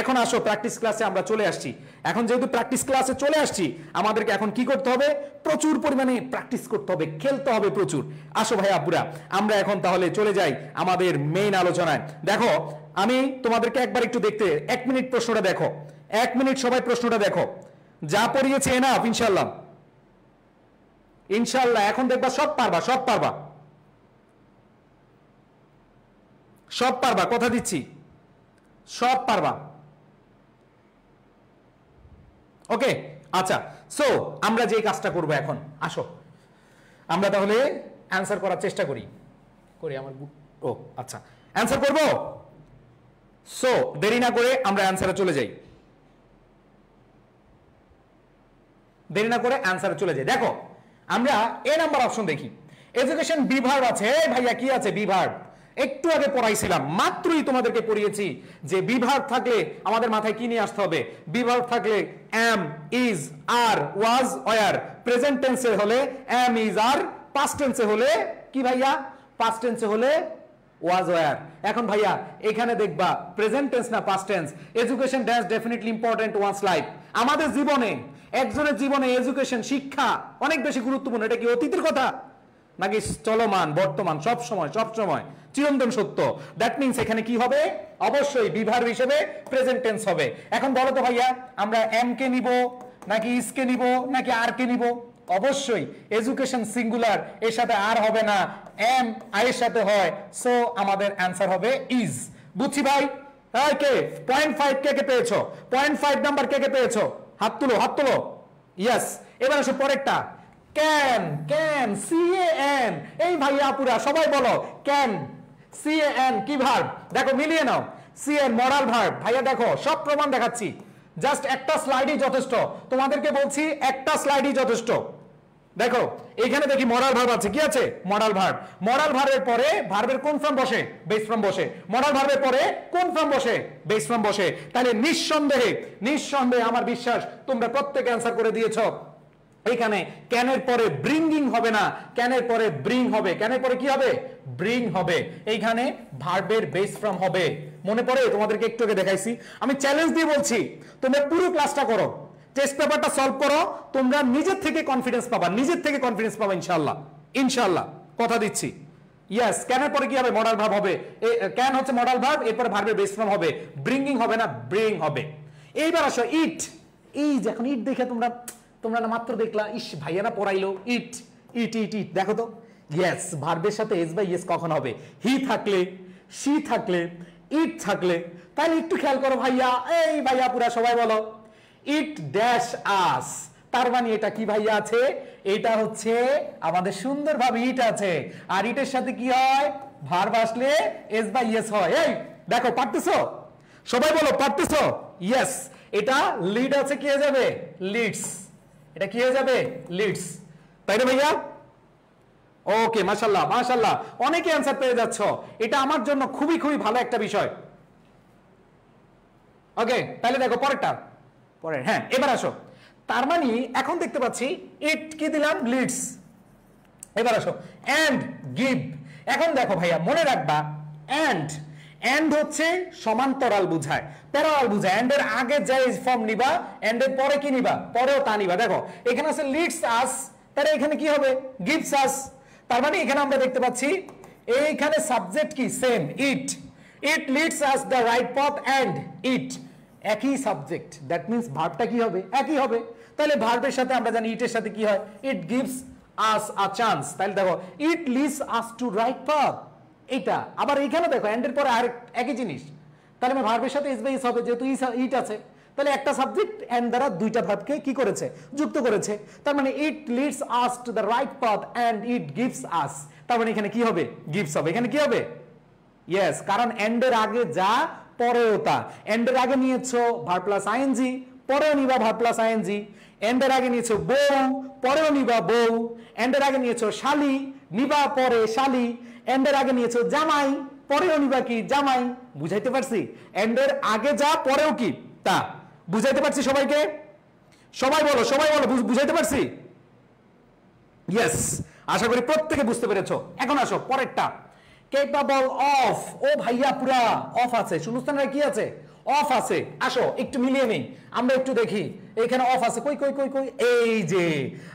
এখন আসো প্র্যাকটিস ক্লাসে আমরা চলে আসছি। এখন যেহেতু প্র্যাকটিস ক্লাসে চলে আসছি, আমাদেরকে এখন কি করতে হবে? প্রচুর পরিমাণে প্র্যাকটিস করতে হবে, খেলতে হবে প্রচুর। আসো ভাইয়া আপুরা, আমরা এখন তাহলে চলে যাই আমাদের মেইন আলোচনায়। দেখো আমি তোমাদেরকে একবার একটু দেখতে, 1 মিনিট প্রশ্নটা দেখো, 1 মিনিট সবাই প্রশ্নটা দেখো। যা পড়িয়েছে এনাফ ইনশাল্লাহ, ইনশাল্লাহ এখন দেখবা সব পারবা, সব পারবা, সব পারবা, কথা দিচ্ছি সব পারবা। ওকে আচ্ছা, সো আমরা যে কাজটা করব এখন, আসো আমরা তাহলে অ্যান্সার করার চেষ্টা করি। আমার ও আচ্ছা অ্যান্সার করব। সো দেরি না করে আমরা অ্যান্সারে চলে যাই, দেরি না করে অ্যান্সারে চলে যাই। দেখো আমরা এ নাম্বার অপশন দেখি, এডুকেশন বিভার্ব আছে। ভাইয়া কি আছে? বিভার্ব। একটু আগে পড়াইছিলাম, মাত্রই তোমাদেরকে পড়িয়েছি যে বিভার্ব থাকলে আমাদের মাথায় কি নিয়ে আসতে হবে? বিভার্ব থাকলে am, is, are, was, were. Present টেন্সে হলে এম, ইজ, আর। পাস্ট টেন্সে হলে কি ভাইয়া? পাস্ট টেন্সে হলে ওয়াজ, ওয়ার। এখন ভাইয়া এখানে দেখবা প্রেজেন্ট টেন্স না past tense. Education dash definitely important once life. আমাদের জীবনে, একজনের জীবনে এডুকেশন, শিক্ষা অনেক বেশি গুরুত্বপূর্ণ। এটা কি অতীতের কথা? নাকি চলমান, বর্তমান, সব সময় চিরন্তন সত্য। দ্যাট মিন্স এখানে কি হবে, অবশ্যই বি ভার্ব হিসেবে প্রেজেন্ট টেন্স হবে। এখন বলো তো ভাইয়া আমরা এম কে নিব নাকি ইজ কে নিব নাকি আর কে নিব? অবশ্যই এডুকেশন সিঙ্গুলার, এর সাথে আর হবে না, এম আই এর সাথে হয়, সো আমাদের অ্যান্সার হবে ইজ। বুঝছি ভাই? কে 0.5 কে পেয়েছো? 0.5 নাম্বার কে পেয়েছো? হাত তুলো। ইয়েস। এবার আসো পরেরটা, ক্যান। CAN, এই ভাইয়া আপুরা সবাই বলো ক্যান। CAN কি ভার্ব? দেখো মিলিয়ে নাও। CAN modal verb. ভাইয়া দেখো সব প্রমাণ দেখাচ্ছি, জাস্ট একটা স্লাইডই যথেষ্ট, তোমাদেরকে বলছি একটা স্লাইডই যথেষ্ট। দেখো এখানে দেখি মডাল ভার্ব আছে, কি আছে? Modal verb. মডাল ভার্বের পরে ভার্বের কোন ফর্ম বসে? বেস ফর্ম বসে। মডাল ভার্বের পরে কোন ফর্ম বসে? বেস ফর্ম বসে। তাহলে নিঃসন্দেহে আমার বিশ্বাস তোমরা প্রত্যেকে অ্যান্সার করে দিয়েছো। এখানে ক্যানের পরে ব্রিঙ্গিং হবে না, ক্যানের পরে ব্রিং হবে। ক্যানের পরে কি হবে? ব্রিং হবে। এইখানে ভার্বের বেস ফর্ম হবে। মনে পড়ে? তোমাদেরকে একটু আগে দেখাইছি। আমি চ্যালেঞ্জ দিয়ে বলছি, তোমরা পুরো ক্লাসটা করো, টেস্ট পেপারটা সলভ করো, তোমরা নিজের থেকে কনফিডেন্স পাবা ইনশাআল্লাহ কথা দিচ্ছি। ইয়েস, ক্যানের পরে কি হবে? মডাল ভার্ব হবে। ক্যান হচ্ছে মডাল ভার্ব, এরপরে ভার্বের বেস ফর্ম হবে। ব্রিঙ্গিং হবে না, ব্রিং হবে। এইবার আসো ইট। এই যে এখন ইট দেখে তোমরা না মাত্র দেখলা, ইস ভাইয়া না পড়াইলো, ইট। দেখো তো, ইয়েস ভার্বের সাথে এস বাই ইয়েস কখন হবে? হি থাকলে, শি থাকলে, ইট থাকলে। তাহলে একটু খেয়াল করো ভাইয়া, এই ভাইয়া পুরা সবাই বলো ইট ড্যাশ আস। তার মানে এটা কি ভাইয়া আছে? এটা হচ্ছে আমাদের সুন্দরভাবে ইট আছে। আর ইটের সাথে কি হয়? ভার্ব আসলে এস বাই ইয়েস হয়। এই দেখো, পারতেছো? সবাই বলো পারতেছো? ইয়েস। এটা লিড আছে, কি হয়ে যাবে? লিডস। এটা কি হয়ে যাবে? লিডস। তাই না ভাইয়া? ওকে, মাশাআল্লাহ অনেকে অ্যান্সার পেয়ে যাচ্ছ। এটা আমার জন্য খুবই ভালো একটা বিষয়। ওকে, তাহলে দেখো পরেরটা। হ্যাঁ, এবার আসো। তার মানে এখন দেখতে পাচ্ছি ইট কি দিলাম? লিডস। এবার আসো এন্ড গিভ। এখন দেখো ভাইয়া মনে রাখবা, এন্ড হচ্ছে সমান্তরাল বুঝায়, প্যারালাল বুঝায়। এন্ড এর আগে যে ফর্ম নিবা, এন্ড এর পরে কি নিবা? পরেও তা নিবা। দেখো এখানে আছে লিডস আস, তাহলে এখানে কি হবে? Gives us. তার মানে এখানে আমরা দেখতে পাচ্ছি এইখানে সাবজেক্ট কি? Same, it leads us the right পথ এন্ড ইট একই সাবজেক্ট। দ্যাট মিন্স ভার্বটা কি হবে? একই হবে। তাহলে ভার্বের সাথে আমরা জানি ইটের সাথে কি হয়? ইট গিভস আস আ চান্স। তাহলে দেখো ইট leads us two right path. এটা আবার এখানে দেখো এন্ড এর পরে আর একই জিনিস। তাহলে আমার ভার্বের সাথে এস বাই এস হবে, যেহেতু ইট আছে। তাহলে একটা সাবজেক্ট এন্ড দ্বারা দুইটা ভার্বকে কি করেছে? যুক্ত করেছে। তার মানে it leads us to the right path and it gives us. তার মানে এখানে কি হবে? গিভস হবে। এখানে কি হবে? ইয়েস, কারণ এন্ড এর আগে যা পরেও তা। এন্ড এর আগে নিয়েছো ভার্ব প্লাস আইএনজি, পরেও নিবা ভার্ব প্লাস আইএনজি। এন্ড এর আগে নিয়েছো বউ, পরেও নিবা বউ। এন্ড এর আগে নিয়েছো শালি, নিবা পরে শালি। এন্ড এর আগে নিয়েছো জামাই, পরেও নিবা কি? জামাই। বুঝাইতে পারছি? এন্ড এর আগে যা পরেও কি তা। বুঝাইতে পারছি সবাইকে? সবাই বলো বুঝাইতে পারছি? ইয়েস, আশা করি প্রত্যেকে বুঝতে পেরেছো। এখন আসো পরেরটা, কেপাবল অফ। ও ভাইয়া পুরা অফ আছে, শূন্যস্থানে কি আছে? অফ আছে। আসো একটু মিলিয়ে নেই, আমরা একটু দেখি এখানে অফ আছে। কই এই যে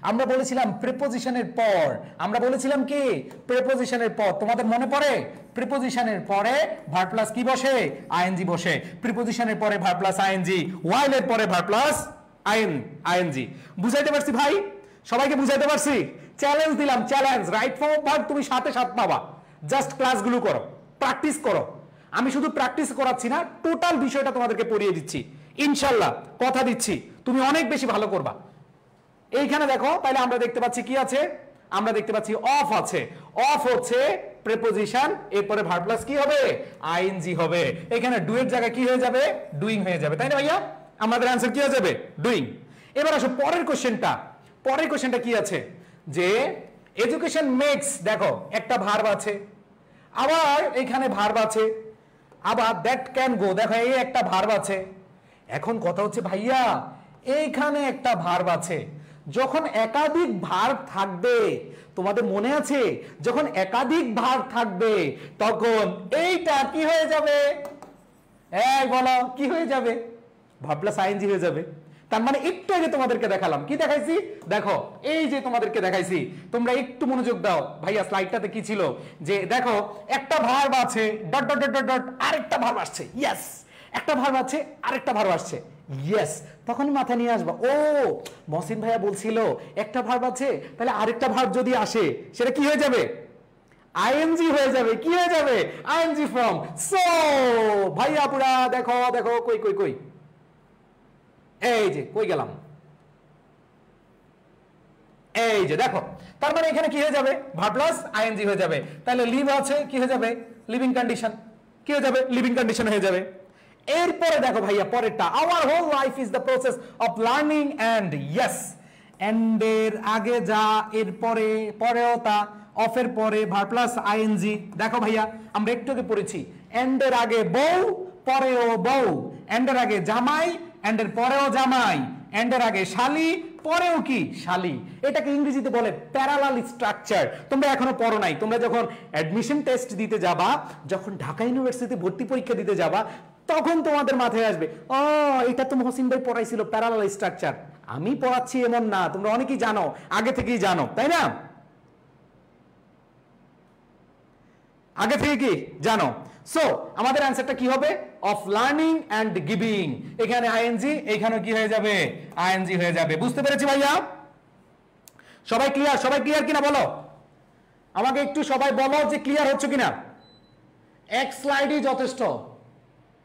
আমরা বলেছিলাম প্রিপোজিশনের পর, আমরা বলেছিলাম কি প্রিপোজিশনের পর। তোমাদের মনে পড়ে? প্রিপোজিশনের পরে ভার্ব প্লাস কি বসে? আইএনজি বসে। প্রিপোজিশনের পরে ভার্ব প্লাস আইএনজি, ওয়াইল এর পরে ভার্ব প্লাস আইএনজি। বুঝাইতে পারছি ভাই? সবাইকে বুঝাইতে পারছি? চ্যালেঞ্জ দিলাম, challenge. Right form of verb তুমি সাথে পাবা। জাস্ট ক্লাসগুলো করো, প্র্যাকটিস করো। আমি শুধু প্র্যাকটিস করাচ্ছি না, টোটাল বিষয়টা তোমাদেরকে পড়িয়ে দিচ্ছি। ইনশাআল্লাহ কথা দিচ্ছি তুমি অনেক বেশি ভালো করবা। এইখানে দেখো, তাহলে আমরা দেখতে পাচ্ছি কি আছে? আমরা দেখতে পাচ্ছি অফ আছে। অফ হচ্ছে প্রিপোজিশন, এরপরে ভার্ব প্লাস কি হবে? আইএনজি হবে। এখানে ডু এর জায়গায় কি হয়ে যাবে? ডুইং হয়ে যাবে। তাই না ভাইয়া? আমাদের অ্যান্সার কি হয়ে যাবে? ডুইং। এবার আসো পরের কোশ্চেনটা কি আছে? যে এডুকেশন মেক্স, দেখো একটা ভার্ব আছে, আবার এখানে ভার্ব আছে, আবার দ্যাট ক্যান গো, দেখো এই একটা ভার্ব আছে। এখন কথা হচ্ছে ভাইয়া এইখানে একটা ভার্ব আছে, যখন একাধিক ভার্ব থাকবে, তোমাদের মনে আছে যখন একাধিক ভার্ব থাকবে তখন এইটা কি হয়ে যাবে? এই বলো কি হয়ে যাবে? ভার্ব প্লাস আইএনজি হয়ে যাবে। তার মানে একটু আগে তোমাদেরকে দেখালাম, কি দেখাইছি দেখো, এই যে তোমাদেরকে দেখাইছি, তোমরা একটু মনোযোগ দাও। ভাইয়া স্লাইডটাতে কি ছিল, যে দেখো একটা ভার্ব আছে ডট ডট ডট ডট, আরেকটা ভার্ব আসছে, ইয়েস, একটা ভার্ব আছে আরেকটা ভার্ব আসছে, ইয়েস, তখনই মাথায় নিয়ে আসবা, ও মহসিন ভাইয়া বলছিল একটা ভার্ব আছে, তাহলে আরেকটা ভার্ব যদি আসে সেটা কি হয়ে যাবে, আইএনজি হয়ে যাবে, কি হয়ে যাবে, আইএনজি ফর্ম। সো ভাইয়া পুরা দেখো দেখো, কই কই কই, এই যে কই গেলাম, এই যে দেখো, তার মানে এখানে কি হয়ে যাবে, ভার্ব প্লাস আইএনজি হয়ে যাবে, তাহলে লিভ আছে কি হয়ে যাবে, লিভিং কন্ডিশন, কি হয়ে যাবে, লিভিং কন্ডিশন হয়ে যাবে। এরপরে দেখো ভাইয়া পরেরটা, our whole life is the process of learning and, yes, and এর আগে যা, এর পরে পরেও তা, অফের পরে ভার্ব প্লাস আইএনজি। দেখো ভাইয়া আমরা একটু আগে পড়েছি, এন্ড এর আগে বউ, পরেও বউ, এন্ড এর আগে জামাই, এন্ড এর পরেও জামাই, এন্ড এর আগে শালি, পরেও কি শালি। এটাকে ইংরেজিতে বলে প্যারালাল স্ট্রাকচার। তোমরা এখনো পড়ো নাই, তোমরা যখন অ্যাডমিশন টেস্ট দিতে যাবা, যখন ঢাকা ইউনিভার্সিটিতে ভর্তি পরীক্ষা দিতে যাবা, তখন তোমাদের মাথায় আসবে, ও এটা তো মহসিন ভাই পড়াইছিল প্যারালাল স্ট্রাকচার। আমি পড়াচ্ছি এমন না, তোমরা অনেকেই জানো, আগে থেকেই জানো, তাই না, আগে থেকে কি জানো। সো আমাদের অ্যান্সারটা কি হবে, অফ লার্নিং এন্ড গিভিং, এখানে আইএনজি, এখানে কি হয়ে যাবে, আইএনজি হয়ে যাবে। বুঝতে পেরেছি ভাইয়া, সবাই ক্লিয়ার, সবাই ক্লিয়ার কিনা বলো আমাকে একটু, সবাই বলো যে ক্লিয়ার হচ্ছে কিনা। এক স্লাইডই যথেষ্ট,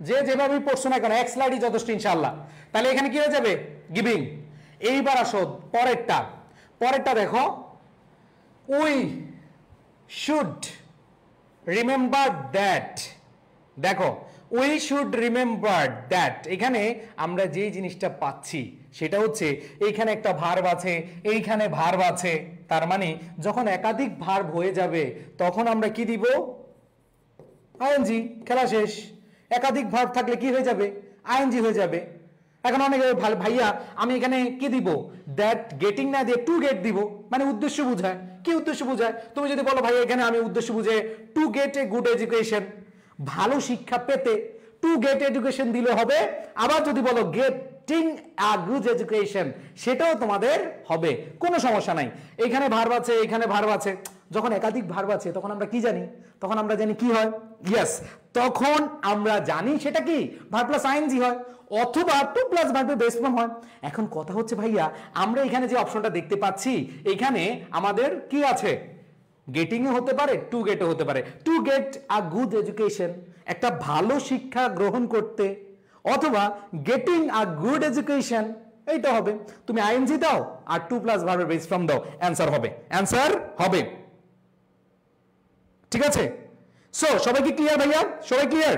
যে যেভাবে পড়ছো না কেন এক স্লাইডই যথেষ্ট ইনশাআল্লাহ। তাহলে এখানে কি হয়ে যাবে, গিভিং। এইবার আসো পরেরটা, পরেরটা দেখো, উই শুড রিমেম্বার দ্যাট, দেখো উই শুড রিমেম্বার দ্যাট, এখানে আমরা যেই জিনিসটা পাচ্ছি সেটা হচ্ছে এইখানে একটা ভার্ব আছে, এইখানে ভার্ব আছে, তার মানে যখন একাধিক ভার্ব হয়ে যাবে তখন আমরা কি দিব, আইএনজি, খেলা শেষ। একাধিক ভার্ব থাকলে কি হয়ে যাবে, আইএনজি হয়ে যাবে। এখন অনেকে ভাইয়া আমি এখানে কি দিব, দ্যাট গেটিং না দিয়ে টু গেট দিব, মানে উদ্দেশ্য বোঝায়। কি উদ্দেশ্য বোঝায়, তুমি যদি বলো ভাইয়া এখানে আমি উদ্দেশ্য বুঝে to get a good education, ভালো শিক্ষা পেতে টু গেট এডুকেশন দিলে হবে। আবার যদি বলো গেটিং আ গুড এডুকেশন, সেটাও তোমাদের হবে, কোনো সমস্যা নাই। এখানে ভার্ব আছে, এখানে ভার্ব আছে, যখন একাধিক ভার্ব আছে তখন আমরা কি জানি, তখন আমরা জানি কি হয়, ইয়েস, তখন আমরা জানি সেটা কি ভার্ব প্লাস আইএনজি হয়, অথবা টু প্লাস ভার্বের বেস ফর্ম হয়। এখন কথা হচ্ছে ভাইয়া আমরা এখানে যে অপশনটা দেখতে পাচ্ছি, এখানে আমাদের কি আছে, গেটিং এ হতে পারে, টু গেট হতে পারে। Two get a good education, একটা ভালো শিক্ষা গ্রহণ করতে, অথবা গেটিং আ গুড এডুকেশন, এইটা হবে। তুমি আইএনজি দাও আর টু প্লাস ভার্বের বেস ফর্ম দাও, অ্যান্সার হবে, অ্যান্সার হবে। ঠিক আছে, সো সবাই কি ক্লিয়ার ভাইয়া, সবাই ক্লিয়ার,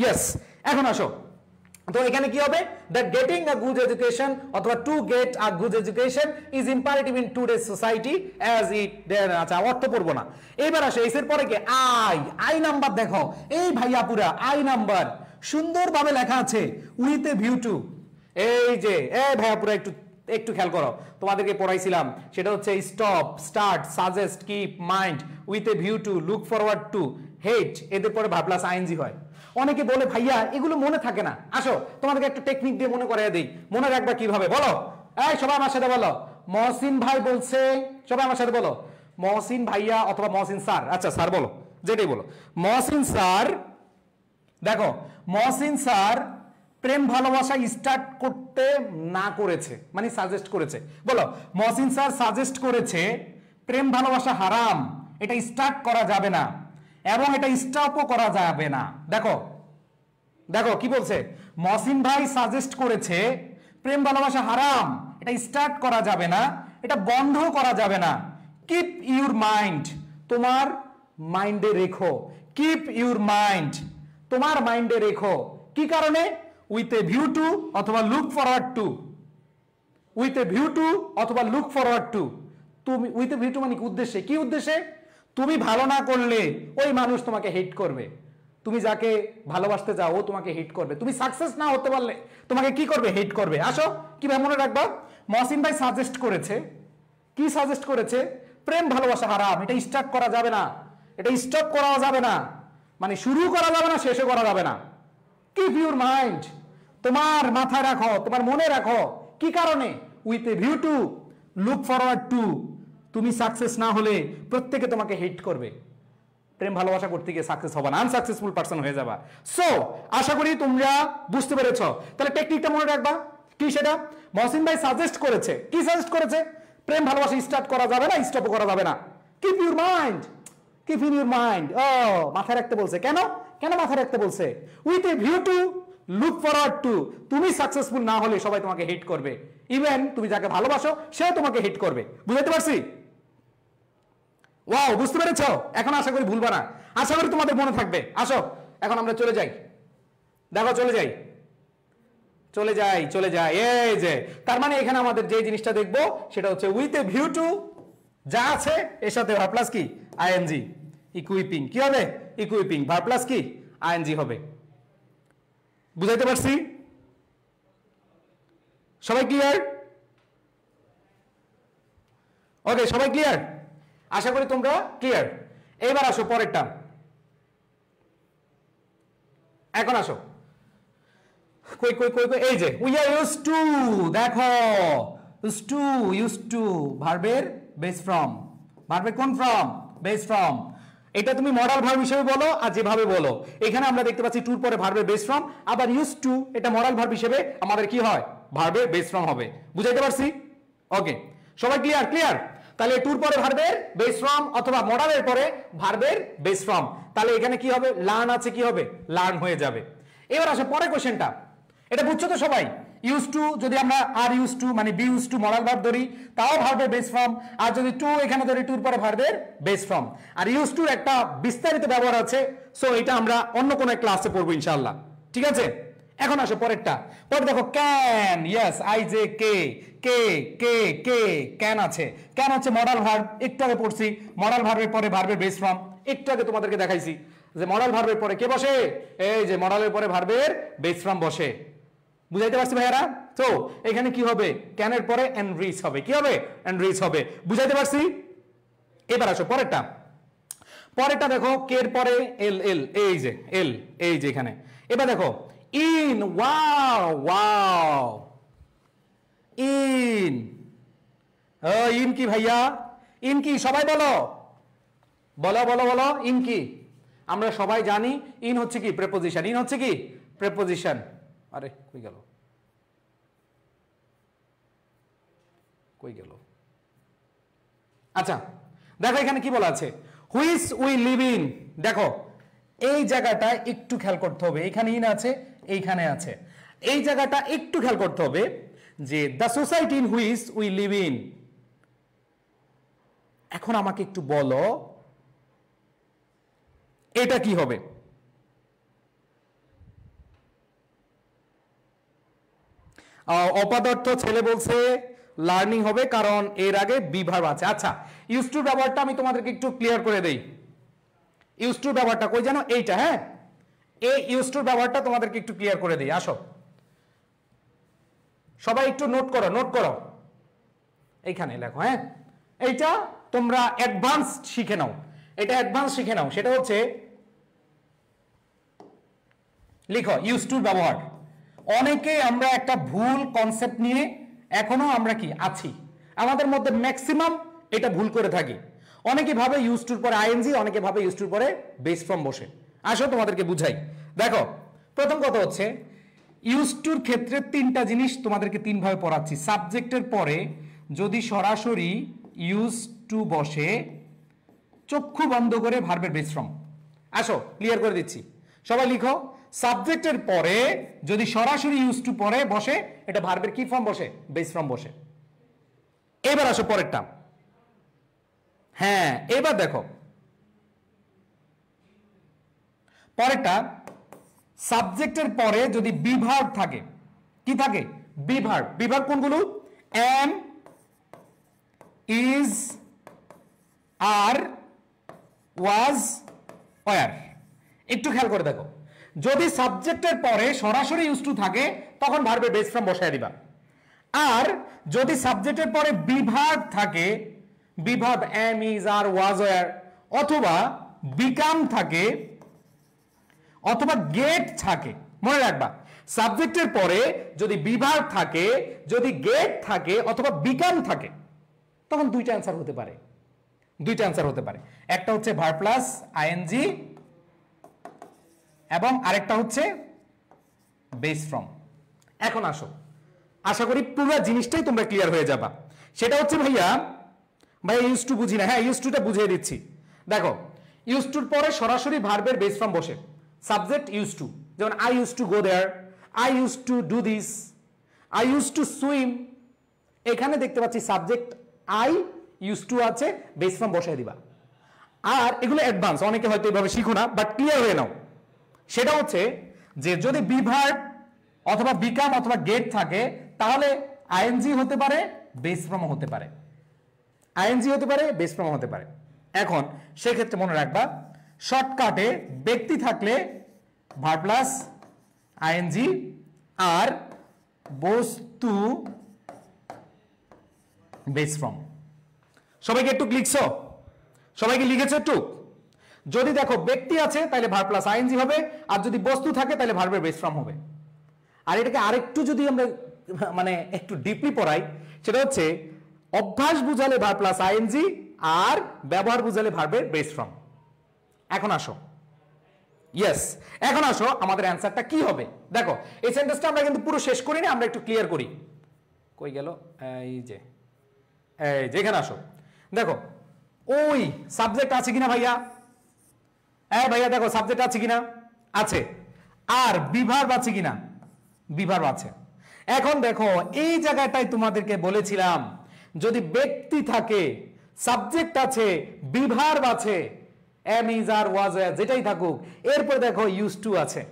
ইয়েস। এখন আসো, তো এখানে কি হবে, that getting a good education অথবা to get a good education is imperative in today's society as it, আচ্ছা অর্থ পড়বো না। এবার আসো এর পরে কি, আই, আই নাম্বার দেখো, এই ভাইয়া পুরা আই নাম্বার সুন্দরভাবে লেখা আছে উইথ এ ভিউ টু। এই যে এই ভাইয়া পুরা একটু একটু খেয়াল করো, তোমাদেরকে পড়াইছিলাম সেটা হচ্ছে stop, start, suggest, keep, mind, with a view to, look forward to, hate, এদের পরে ভার্ব প্লাস আইএনজি হয়। অনেকে বলে ভাইয়া এগুলো মনে থাকে না, আসো তোমাদেরকে একটা টেকনিক দিয়ে মনে করাই দেই। মনে রাখবা কিভাবে বলো, এই সবাই আমার সাথে বলো, মহসিন ভাই বলছে, সবাই আমার সাথে বলো, মহসিন ভাইয়া অথবা মহসিন স্যার, আচ্ছা স্যার বলো, যেটাই বলো, মহসিন স্যার, দেখো মহসিন স্যার প্রেম ভালোবাসা স্টার্ট করতে না করেছে, মানে সাজেস্ট করেছে। বলো, মহসিন স্যার সাজেস্ট করেছে প্রেম ভালোবাসা হারাম, এটা স্টার্ট করা যাবে না এবং এটা স্টপও করা যাবে না। দেখো দেখো কি বলছে, মহসিন ভাই সাজেস্ট করেছে প্রেম ভালোবাসা হারাম, এটা স্টার্ট করা যাবে না, এটা বন্ধ করা যাবে না। কিপ ইউর মাইন্ড, তোমার মাইন্ডে রেখো, কিপ ইউর মাইন্ড, তোমার মাইন্ডে রেখো। কি কারণে, উইথ এ ভিউ টু অথবা look forward to, with a view two অথবা লুক ফরওয়ার্ড টু। তুমি উইথ এ ভিউ টু মানে কি উদ্দেশ্যে, কি উদ্দেশ্যে, তুমি ভালো না করলে ওই মানুষ তোমাকে হেট করবে, তুমি যাকে ভালোবাসতে যাও ও তোমাকে হেট করবে, তুমি সাকসেস না হতে পারলে তোমাকে কি করবে, হেট করবে। আসো কিভাবে মনে রাখবা, মহসিন ভাই সাজেস্ট করেছে, কি সাজেস্ট করেছে, প্রেম ভালোবাসা হারাম, এটা স্টার্ট করা যাবে না, এটা স্টপ করা যাবে না, মানে শুরু করা যাবে না, শেষও করা যাবে না। কিপ ইউর মাইন্ড, তোমার মাথায় রাখো, তোমার মনে রাখো, কি কারণে? With a view to look forward to, তুমি সাকসেস না হলে প্রত্যেকে তোমাকে হেট করবে, প্রেম ভালোবাসা করতে গিয়ে সাকসেস হবে না, আনসাকসেসফুল পারসন হয়ে যাবা। সো আশা করি তোমরা বুঝতে পেরেছো। তাহলে টেকনিকটা মনে রাখবা কি, সেটা মহসিন ভাই সাজেস্ট করেছে। কি সাজেস্ট করেছে? প্রেম ভালোবাসা স্টার্ট করা যাবে না, স্টপ করা যাবে না। Keep your mind, keep in your mind. ও মাথায় রাখতে বলছে। কেন কেন মাথায় রাখতে বলছে? With a view to look forward to, তুমি সাকসেসফুল না হলে সবাই তোমাকে হিট করবে, ইভেন তুমি যাকে ভালোবাসো সেও তোমাকে হিট করবে। বুঝতে পারছি? ওয়াও, বুঝতে পেরেছো? এখন আশা করি ভুলবা না, আশা করি তোমাদের মনে থাকবে। আসো এখন আমরা চলে যাই, দেখো চলে যাই, চলে যাই, চলে যাই। এই যে তার মানে এখানে আমাদের যে জিনিসটা দেখবো সেটা হচ্ছে উইথ এ ভিউ টু, যা আছে এর সাথে ভার্ব প্লাস কি আইএনজি, ইকুইপিং। কি হবে? ইকুইপিং, ভার্ব প্লাস কি আইএনজি হবে। বুঝাইতে পারছি? সবাই ক্লিয়ার? ওকে, সবাই ক্লিয়ার? আশা করি তোমরা ক্লিয়ার। এবার আসো পরেরটা, এখন আসো। কই কই কই কই, এই যে উই আর ইউজড টু, দেখো ইউজড টু, ইউজড টু ভার্বের বেস ফর্ম। ভার্বের কোন ফর্ম? Base form. এটা তুমি মডাল ভার্ব হিসেবে বলো আর যেভাবে বলো। এখানে আমরা দেখতে পাচ্ছি টুর পরে ভার্বের বেস ফর্ম, আবার ইউজড টু এটা মডাল ভার্ব হিসেবে আমাদের কি হয়? ভার্বের বেস ফর্ম হবে। বুঝাইতে পারছি? ওকে, সবাই ক্লিয়ার? ক্লিয়ার। তাহলে টুর পরে ভার্বের বেস ফর্ম অথবা মডালের পরে ভার্বের বেস ফর্ম, তাহলে এখানে কি হবে? লার্ন আছে, কি হবে? লার্ন হয়ে যাবে। এবার আসো পরের কোশ্চেনটা। এটা বুঝছো তো সবাই? ইউজ টু যদি আমরা আর ইউজ টু মানে be use to modal verb ধরি তাও ভার্বের বেস ফর্ম, আর যদি টু এখানে ধরি টুর পরে ভার্বের বেস ফর্ম। আর ইউজ টুর একটা বিস্তারিত ব্যবহার আছে, সো এটা আমরা অন্য কোনো ক্লাসে পড়বো ইনশাআল্লাহ। ঠিক আছে? এখন আসো পরেরটা। পরে দেখো can, yes I J K, K K K, can আছে। ক্যান হচ্ছে মডাল ভার্ব, একটু আগে পড়ছি। মডাল ভার্বের পরে ভার্বের বেস ফর্ম, একটু আগে তোমাদেরকে দেখাইছি যে মডাল ভার্বের পরে কে বসে? এই যে মডালের পরে ভার্বের বেস ফর্ম বসে। বুঝাইতে পারছি ভাইয়ারা? তো এখানে কি হবে? ক্যানের পরে এনরিচ হবে। কি হবে? এনরিচ হবে। বুঝাইতে পারছি? এবার আসো পরেরটা। পরেরটা দেখো কের পরে এল, এল এই যে এল, এই যে এখানে। এবার দেখো in, wow wow, in. In কি ভাইয়া? ইন কি? সবাই বলো, বলো বলো বলো, ইন কি? আমরা সবাই জানি ইন হচ্ছে কি? প্রেপোজিশন। ইন হচ্ছে কি? প্রেপোজিশন। আরে কই গেল, কই গেল? আচ্ছা দেখো এখানে কি বলা আছে? Which we live in. দেখো এই জায়গাটা একটু খেয়াল করতে হবে, এখানে ইন আছে, এইখানে আছে। এই জায়গাটা একটু খেয়াল করতে হবে যে the society in which we live in. এখন আমাকে একটু বলো এটা কি হবে? অপদার্থ ছেলে বলছে লার্নিং হবে, কারণ এর আগে বি ভার্ব আছে। আচ্ছা ইউজ টু ব্যবহারটা আমি তোমাদেরকে একটু ক্লিয়ার করে দেই। ইউজ টু ব্যবহারটা কই জানো? এইটা, হ্যাঁ, এই ইউজ টু ব্যবহারটা তোমাদেরকে একটু ক্লিয়ার করে দেই। আসো সবাই একটু নোট করো, নোট করো, এইখানে লেখো। হ্যাঁ, এইটা তোমরা অ্যাডভান্স শিখে নাও, এটা অ্যাডভান্স শিখে নাও। সেটা হচ্ছে লিখো ইউজ টু ব্যবহার। অনেকে আমরা একটা ভুল কনসেপ্ট নিয়ে এখনো আমরা কি আছি, আমাদের মধ্যে ম্যাক্সিমাম এটা ভুল করে থাকি। অনেকে ভাবে ইউজ টুর পরে আইএনজি, অনেকে ভাবে ইউজ টুর পরে বেস ফর্ম বসে। আসো তোমাদেরকে বুঝাই। দেখো প্রথম কথা হচ্ছে ইউজ টুর ক্ষেত্রে তিনটা জিনিস তোমাদেরকে তিন ভাবে পড়াচ্ছি। সাবজেক্টের পরে যদি সরাসরি ইউজ টু বসে, চক্ষু বন্ধ করে ভার্বের বেস ফর্ম। আসো ক্লিয়ার করে দিচ্ছি, সবাই লিখো। সাবজেক্টের পরে যদি সরাসরি ইউজ টু পরে বসে, এটা ভার্বের কি ফর্ম বসে? বেস ফর্ম বসে। এবার আসো পরেরটা। হ্যাঁ এবার দেখো পরেরটা, সাবজেক্টের পরে যদি বি ভার্ব থাকে, কি থাকে? Be verb. বি ভার্ব কোনগুলো? Am, is, are, was, were. একটু খেয়াল করে দেখো, যদি সাবজেক্টের পরে সরাসরি ইউজ টু থাকে তখন ভার্বের বেস ফর্ম বসায় দিবা। আর যদি সাবজেক্টের পরে বি ভার্ব থাকে, be verb am, is, are, was, were, অথবা বিকাম থাকে, অথবা গেট থাকে, মনে রাখবা সাবজেক্টের পরে যদি বিভার থাকে, যদি গেট থাকে অথবা বিকাম থাকে, তখন দুইটা অ্যান্সার হতে পারে। দুইটা অ্যান্সার হতে পারে, একটা হচ্ছে ভার্ব প্লাস আইএনজি এবং আরেকটা হচ্ছে বেস ফ্রম। এখন আসো, আশা করি পুরো জিনিসটাই তোমরা ক্লিয়ার হয়ে যাবা। সেটা হচ্ছে ভাইয়া ইউজ টু বুঝি না। হ্যাঁ, ইউজ টুটা বুঝিয়ে দিচ্ছি। দেখো, ইউজ টুর পরে সরাসরি ভার্বের বেস ফ্রম বসে, সাবজেক্ট ইউজ টু। যেমন I use to go there, I use to do this, I use to swim. এখানে দেখতে পাচ্ছি সাবজেক্ট আই ইউজ টু আছে, বেস ফ্রম বসায় দিবা। আর এগুলো অ্যাডভান্স, অনেকে হয়তো এইভাবে শিখো না, বাট ক্লিয়ার হয়ে নাও। সেটা হচ্ছে যে যদি বি ভার্ব অথবা বিকাম অথবা গেট থাকে, তাহলে আইএনজি হতে পারে, বেস ফ্রম হতে পারে। আইএনজি হতে পারে, বেস ফ্রম হতে পারে। এখন সেক্ষেত্রে মনে রাখবা, শর্টকাটে ব্যক্তি থাকলে ভার্ব প্লাস আইএনজি আর বস্তু বেস ফ্রম। সবাইকে একটু লিখছো? সবাইকে লিখেছো একটু? যদি দেখো ব্যক্তি আছে তাহলে ভার্ব প্লাস আইএনজি হবে, আর যদি বস্তু থাকে তাহলে ভার্বের বেস ফ্রম হবে। আর এটাকে আরেকটু যদি আমরা একটু ডিপলি পড়াই, সেটা হচ্ছে অভ্যাস বুঝালে ভার্ব প্লাস আইএনজি আর ব্যবহার বুঝালে ভার্বের বেস ফ্রম। এখন আসো, ইয়েস, এখন আসো আমাদের অ্যান্সারটা কি হবে। দেখো, এই সেন্টেন্সটা আমরা কিন্তু পুরো শেষ করি না, আমরা একটু ক্লিয়ার করি। কই গেল? এই যে এখানে আসো। দেখো, ওই সাবজেক্ট আছে কিনা ভাইয়া? হ্যাঁ ভাইয়া, দেখো সাবজেক্ট আছে কিনা? আছে। আর বিভার্ব আছে কিনা? বিভার্ব আছে। এখন দেখো, এই জায়গাটাই তোমাদেরকে বলেছিলাম, যদি ব্যক্তি থাকে, সাবজেক্ট আছে, বিভার্ব আছে, এম ইজ আর ওয়াজ যেটাই থাকুক, এরপর দেখো ইউজ টু আছে,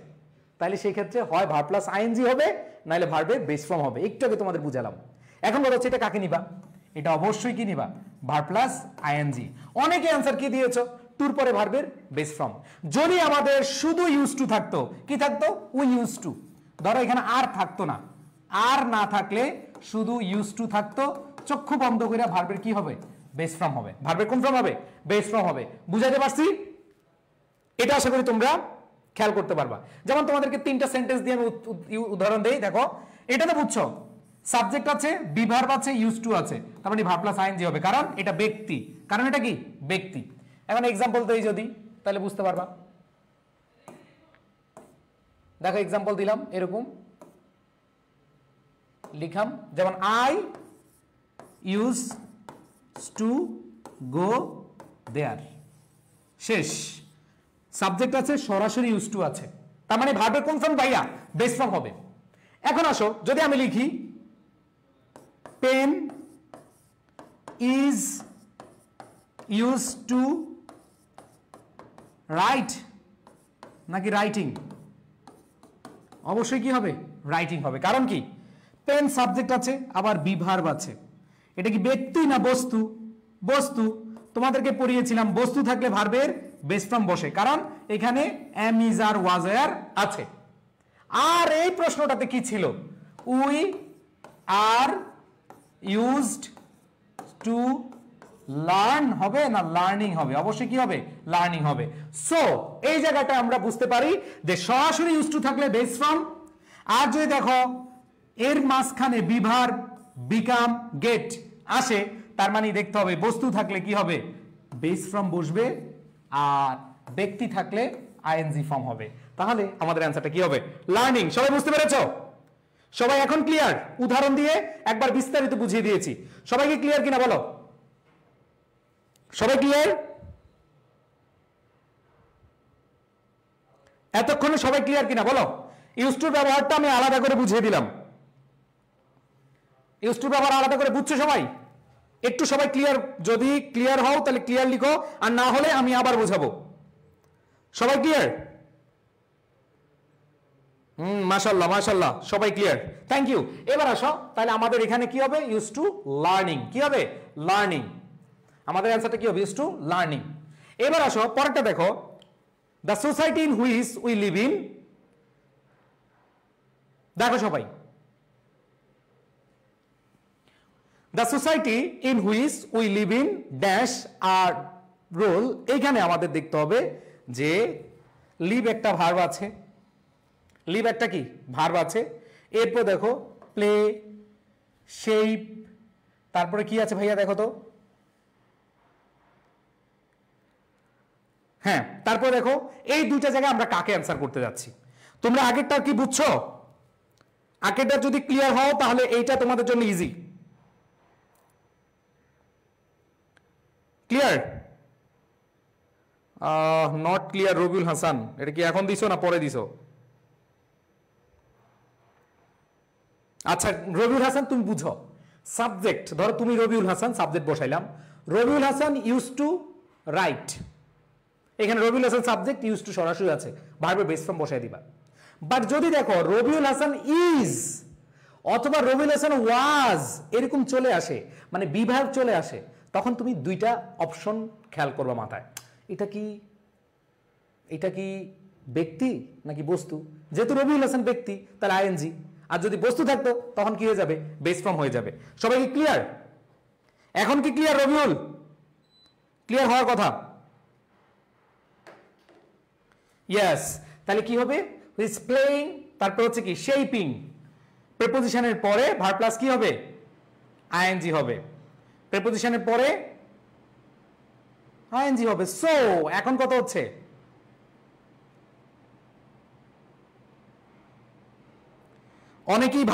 তাহলে সেই ক্ষেত্রে হয় ভার্ব প্লাস আইএনজি হবে, নাহলে ভার্বের বেস ফর্ম হবে। একটু আগে তোমাদের বুঝালাম। এখন বলা হচ্ছে এটা কাকে নিবা? এটা অবশ্যই কি নিবা? Verb plus ING. অনেকে অ্যান্সার কি দিয়েছো? টুর পরে ভার্বের বেস ফর্ম। যদি আমাদের শুধু ইউজ টু থাকতো, কি থাকতো? We use to. ধরো এখানে আর থাকতো না, আর না থাকলে শুধু ইউজ টু থাকতো, চক্ষু বন্ধ করে ভার্বের কি হবে? বেস ফর্ম হবে। ভার্বের কোন ফর্ম হবে? বেস ফর্ম হবে। বুঝাতে পারছি? এটা আশা করি তোমরা খেয়াল করতে পারবা। যেমন তোমাদেরকে তিনটা সেন্টেন্স দিয়ে আমি উদাহরণ দেই। দেখো, এটা তো বুঝছো, সাবজেক্ট আছে, বিভার্ব আছে, ইউজ টু আছে, তার মানে ভার্ব প্লাস আইএনজি হবে, কারণ এটা ব্যক্তি। কারণ এটা কি? ব্যক্তি। এখন এক্সাম্পল দেই যদি, তাহলে বুঝতে পারবা। দেখো, এক্সাম্পল দিলাম, এরকম লিখাম, যেমন আই ইউজ টু গো দেয়ার। শেষ। সাবজেক্ট আছে, সরাসরি ইউজ টু আছে, তার মানে ভার্বের কোন ফর্ম ভাইয়া? বেস ফর্ম হবে। এখন আসো, যদি আমি লিখি pen is use to write, নাকি রাইটিং? অবশ্যই কি হবে? রাইটিং হবে। কারণ কি? পেন সাবজেক্ট আছে, আবার বিভার্ব আছে। এটা কি ব্যক্তি না বস্তু? বস্তু। তোমাদেরকে পড়িয়েছিলাম, বস্তু থাকলে ভার্বের বেস ফর্ম বসে, কারণ এখানে এম ইজ আর ওয়াজ আর আছে। আর এই প্রশ্নটাতে কি ছিল? We are used to learn হবে না লার্নিং হবে? অবশ্যই কি হবে? লার্নিং হবে। সো এই জায়গাটা আমরা বুঝতে পারি যে সরাসরি ইউজ টু থাকলে বেস ফর্ম, আর যদি দেখো এর মাঝখানে বিভার্ব, বিকাম, গেট আসে, তার মানে দেখতে হবে বস্তু থাকলে কি হবে? বেস ফর্ম বসবে, আর ব্যক্তি থাকলে আইএনজি ফর্ম হবে। তাহলে আমাদের অ্যান্সারটা কি হবে? লার্নিং। সবাই বুঝতে পেরেছো? সবাই এখন ক্লিয়ার? উদাহরণ দিয়ে একবার বিস্তারিত বুঝিয়ে দিয়েছি। সবাইকে ক্লিয়ার কিনা বলো? সবাই ক্লিয়ার? এতক্ষণে সবাই ক্লিয়ার কিনা বলো? ইউজ টুর ব্যবহারটা আমি আলাদা করে বুঝিয়ে দিলাম। ইউজ টুর ব্যবহার আলাদা করে বুঝছো সবাই? একটু সবাই ক্লিয়ার, যদি ক্লিয়ার হও তাহলে ক্লিয়ার লিখো, আর না হলে আমি আবার বোঝাবো। সবাই ক্লিয়ার? মাশাআল্লাহ মাশাআল্লাহ, সবাই ক্লিয়ার, থ্যাংক ইউ। এবার আসো, তাহলে আমাদের এখানে কি হবে? Use to learning. কি হবে? লার্নিং। আমাদের অ্যান্সারটা কি হবে? Use to learning. এবার আসো পরেরটা দেখো, the society in which we live in. দেখো সবাই, the society in which we live in dash are role. এইখানে আমাদের দেখতে হবে যে লিভ একটা ভার্ব আছে, লিভ একটা কি ভার্ব আছে, এরপর দেখো প্লে, শেপ, তারপরে কি আছে ভাইয়া দেখো তো, হ্যাঁ তারপর দেখো এই দুইটা জায়গায় আমরা কাকে অ্যান্সার করতে যাচ্ছি। তোমরা আগেরটা কি বুঝছো? আগেরটা যদি ক্লিয়ার হও তাহলে এইটা তোমাদের জন্য easy. Clear? Not clear Rabiul Hasan, এটা কি এখন দিছো না পরে দিছো? আচ্ছা রবিউল হাসান তুমি বুঝো, সাবজেক্ট ধরো তুমি রবিউল হাসান, সাবজেক্ট বসাইলাম, Rabiul Hasan use to write, এখানে Rabiul Hasan subject, use to সরাসরি আছে, ভার্বের বেস ফর্ম বসাই দিবা। বাট যদি দেখো রবিউল হাসান ইজ অথবা রবিউল হাসান ওয়াজ এরকম চলে আসে, মানে বিভাগ চলে আসে, তখন তুমি দুইটা অপশন খেয়াল করবা মাথায়, এটা কি ব্যক্তি নাকি বস্তু? যেহেতু রবিউল হাসান ব্যক্তি তাহলে আইএনজি, আর যদি বস্তু থাকতো তখন কি হয়ে যাবে? বেস ফর্ম হয়ে যাবে। সবাই কি ক্লিয়ার? এখন কি ক্লিয়ার রবিউল? ক্লিয়ার হওয়ার কথা। ইয়েস, তাহলে কি হবে? ইজ প্লেইং, তারপর হচ্ছে কি শেপিং, প্রিপোজিশনের পরে ভার্ব প্লাস কি হবে? আইএনজি হবে, প্রিপোজিশনের পরে আইএনজি হবে। সো এখন কত হচ্ছে? অনেকেই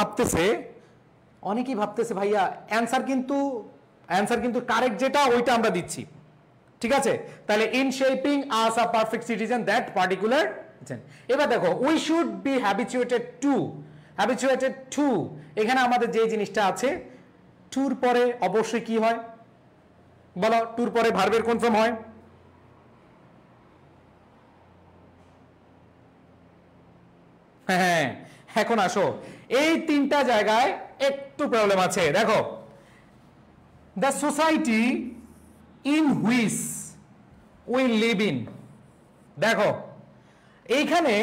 ভাবতেছে ভাইয়া অ্যান্সার কিন্তু কারেক্ট যেটা ওইটা আমরা দিচ্ছি, ঠিক আছে? তাহলে in shaping us a perfect citizen that particular. এবার দেখো we should be habituated to, এখানে আমাদের যে জিনিসটা আছে, টুর পরে অবশ্যই কি হয় বলো? টুর পরে ভার্বের কোন ফর্ম হয়? হ্যাঁ, এখন আসো, এই তিনটা জায়গায় একটু প্রবলেম আছে। দেখো the society in which we live in, দেখো এইখানে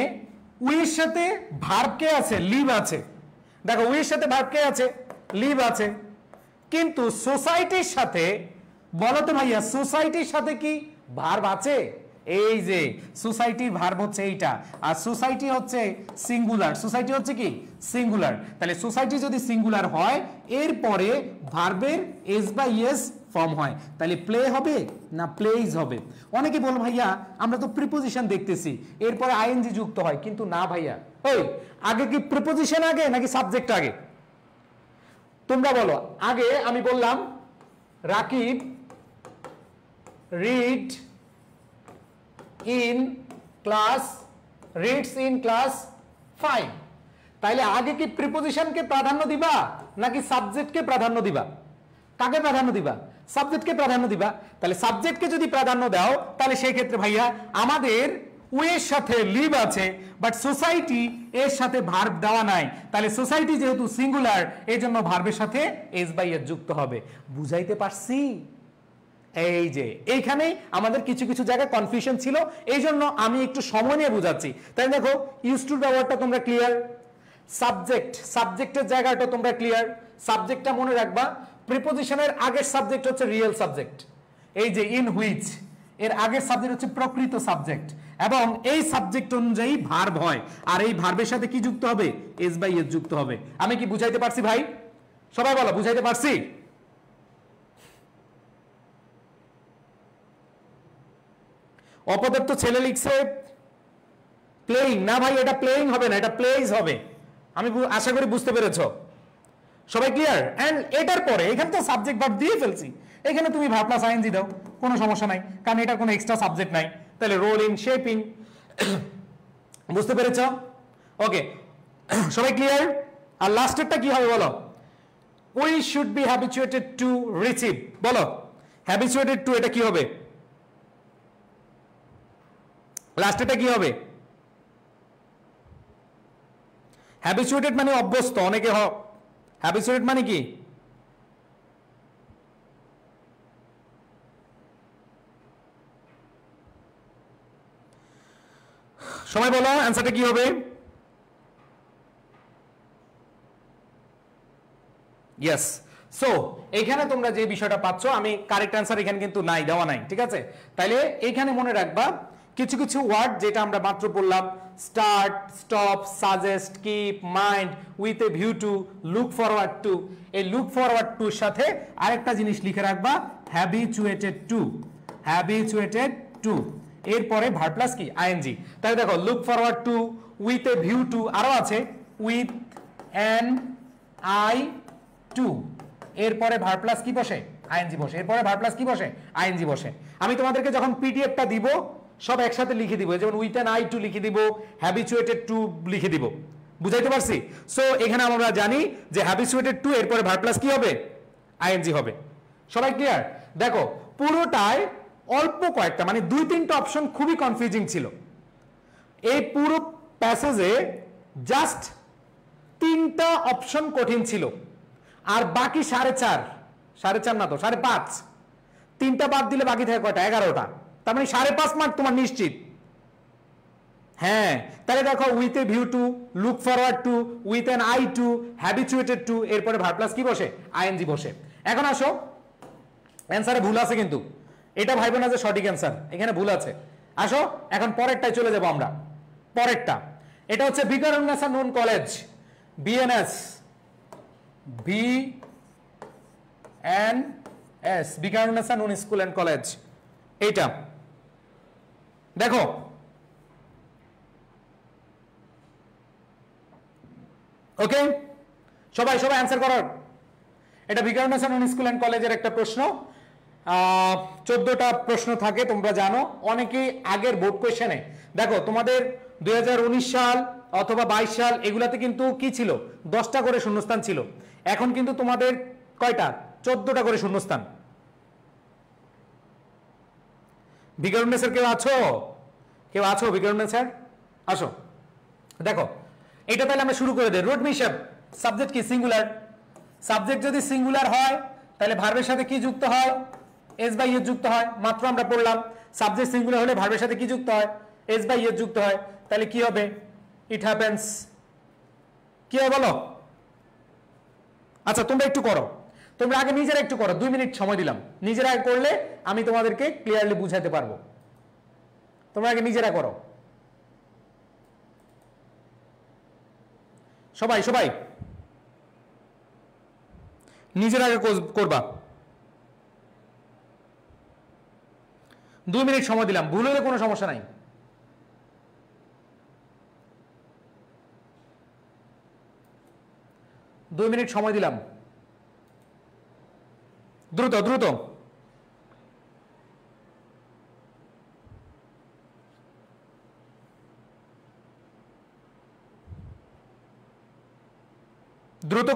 উইর সাথে ভার্ব কে আছে? লিভ আছে। দেখো উইর সাথে ভার্ব কে আছে? লিভ আছে। কিন্তু সোসাইটির সাথে বলো তো ভাইয়া, সোসাইটির সাথে কি ভার্ব আছে? এই যে সোসাইটির ভার্ব হচ্ছে এইটা, আর সোসাইটি হচ্ছে সিঙ্গুলার, সোসাইটি হচ্ছে কি সিঙ্গুলার। তাহলে সোসাইটি যদি সিঙ্গুলার হয় এরপরে ভার্বের এস বা ইএস ফর্ম হয়, তাহলে প্লে হবে না প্লেইজ হবে? অনেকে বল ভাইয়া আমরা তো প্রিপোজিশন দেখতেছি এরপরে আইএনজি যুক্ত হয়, কিন্তু না ভাইয়া, ওই আগে কি প্রিপোজিশন আগে নাকি সাবজেক্ট আগে? তোমরা বলো। আগে আমি বললাম রাকিব রিডস ইন ক্লাস 5, তাইলে আগে কি প্রিপোজিশনকে প্রাধান্য দিবা নাকি সাবজেক্টকে প্রাধান্য দিবা? কাকে প্রাধান্য দিবা? সাবজেক্টকে প্রাধান্য দিবা। তাহলে সাবজেক্টকে যদি প্রাধান্য দাও তাহলে সেই ক্ষেত্রে ভাইয়া আমাদের ওয়ের সাথে লিভ আছে, বাট সোসাইটি এর সাথে ভার্ব দেওয়া নাই, তাহলে সোসাইটি যেহেতু সিঙ্গুলার এই জন্য ভার্বের সাথে এস বাই এস যুক্ত হবে। বুঝাইতে পারছি? এই যে এইখানেই আমাদের কিছু কিছু জায়গায় কনফিউশন ছিল, এই জন্য আমি একটু সময় নিয়ে বুঝাচ্ছি। তাই দেখো ইউজ টু ব্যবহারটা তোমরা ক্লিয়ার, সাবজেক্টের জায়গাটা তোমরা ক্লিয়ার। সাবজেক্টটা মনে রাখবা, প্রিপোজিশনের আগের সাবজেক্ট হচ্ছে রিয়েল সাবজেক্ট, এই যে ইন হুইচ এর আগের সাবজেক্ট হচ্ছে প্রকৃত সাবজেক্ট, এবং এই সাবজেক্ট অনুযায়ী ভার্ব হয়, আর এই ভার্বের সাথে কি যুক্ত হবে? এস বাই এস যুক্ত হবে। আমি কি বুঝাইতে পারছি ভাই? সবাই বলো বুঝাইতে পারছি? অপদার্থ ছেলে লিখছে প্লেইং, না ভাই এটা প্লেইং হবে না, এটা প্লেইজ হবে। আমি আশা করি বুঝতে পেরেছো সবাই, ক্লিয়ার? এন্ড এটার পরে এখানে তো সাবজেক্ট ভার্ব দিয়ে ফেলছি, এখানে তুমি ভার্ব প্লাস আইএনজি দাও, কোনো সমস্যা নাই, কারণ এটার কোনো এক্সট্রা সাবজেক্ট নাই। তাহলে রোল ইন শেপিং, বুঝতে পেরেছো? ওকে সবাই ক্লিয়ার? আর লাস্টেরটা কি হবে বলো? We should be habituated to receive, বলো হ্যাবিচুয়েটেড টু, এটা কি হবে? লাস্টেরটা কি হবে? হ্যাবিচুয়েটেড মানে অভ্যস্ত, অনেকে হ্যাবিচুয়েটেড মানে কি? সবাই বলো অ্যান্সারটা কি হবে? ইয়েস। সো এখানে তোমরা যে বিষয়টা পাচ্ছ, আমি কারেক্ট অ্যান্সার এখানে কিন্তু নাই, দেওয়া নাই, ঠিক আছে? তাইলে এখানে মনে রাখবা কিছু কিছু ওয়ার্ড যেটা আমরা মাত্র বললাম, start, stop, suggest, keep, mind, with a view to, look forward two. এই লুক ফরওয়ার্ড টুর সাথে আরেকটা জিনিস লিখে রাখবা, হ্যাবিচুয়েটেড টু, হ্যাবিচুয়েটেড টু। এরপরে ভার্ব প্লাস কি আইএনজি। তাহলে দেখো look forward to, with a view two, আরো আছে উইথ অ্যান আই টু। এরপরে ভার্ব প্লাস কি বসে আইএনজি বসে। এরপরে ভার্ব প্লাস কি বসে আইএনজি বসে। আমি তোমাদেরকে যখন পিডিএফটা দিব সব একসাথে লিখে দিব, যেমন উইথ অ্যান আই টু লিখে দিব, হ্যাবিচুয়েটেড টু লিখে দিব। বুঝাইতে পারছি? সো এখানে আমরা জানি যে হ্যাবিচুয়েটেড টু এরপরে ভার্ব প্লাস কি হবে আইএনজি হবে। সবাই ক্লিয়ার? দেখো পুরোটায় অল্প কয়েকটা মানে 2-3টা অপশন খুবই কনফিউজিং ছিল। এই পুরো প্যাসেজে জাস্ট 3টা অপশন কঠিন ছিল, আর বাকি 4.5 না তো 5.5, 3টা বাদ দিলে বাকি থাকে কয়টা 11টা, তার মানে 5.5 মার্ক তোমার নিশ্চিত। হ্যাঁ, তাহলে দেখো with a view to, look forward to, with an eye to, habituated to, এরপরে ভার্ব প্লাস কি বসে আইএনজি বসে। এখন আসো, অ্যান্সারে ভুল আছে কিন্তু, এটা ভাইবো না যে সঠিক অ্যান্সার, এখানে ভুল আছে। আসো এখন পরেরটায় চলে যাব আমরা। পরেরটা এটা হচ্ছে Viqarunnisa Noon college, BNS, BNS, Viqarunnisa Noon school and college. এইটা দেখো ওকে, সবাই অ্যান্সার করার। এটা বিকারুন্নেসা নূন স্কুল অ্যান্ড কলেজের একটা প্রশ্ন। 14টা প্রশ্ন থাকে তোমরা জানো, অনেকেই আগের বোর্ড কোয়েশ্চেনে দেখো তোমাদের 2019 সাল অথবা 22 সাল এগুলাতে কিন্তু কি ছিল 10টা করে শূন্যস্থান ছিল, এখন কিন্তু তোমাদের কয়টা 14টা করে শূন্যস্থান। বিকারুন্নেসার কেউ আছো বিকারুন্নেসার? আসো দেখো এটা তাহলে আমরা শুরু করে দেই। রুট মিশাপ, সাবজেক্ট কি সিঙ্গুলার, সাবজেক্ট যদি সিঙ্গুলার হয় তাহলে ভার্বের সাথে কি যুক্ত হয় এস বাই এস যুক্ত হয়, মাত্র আমরা পড়লাম। সাবজেক্ট সিঙ্গুলার হলে ভার্বের সাথে কি যুক্ত হয় এস বাই এস যুক্ত হয়, তাহলে কি হবে ইট হ্যাপেন্স। কি হয় বলো? আচ্ছা তোমরা একটু করো, তোমরা আগে নিজেরা একটু করো, 2 মিনিট সময় দিলাম, নিজেরা করলে আমি তোমাদেরকে ক্লিয়ারলি বুঝাতে পারবো। তোমরা আগে নিজেরা করো, সবাই নিজের আগে করবা। 2 মিনিট সময় দিলাম, ভুল হলে কোনো সমস্যা নাই। দুই মিনিট সময় দিলাম, দ্রুত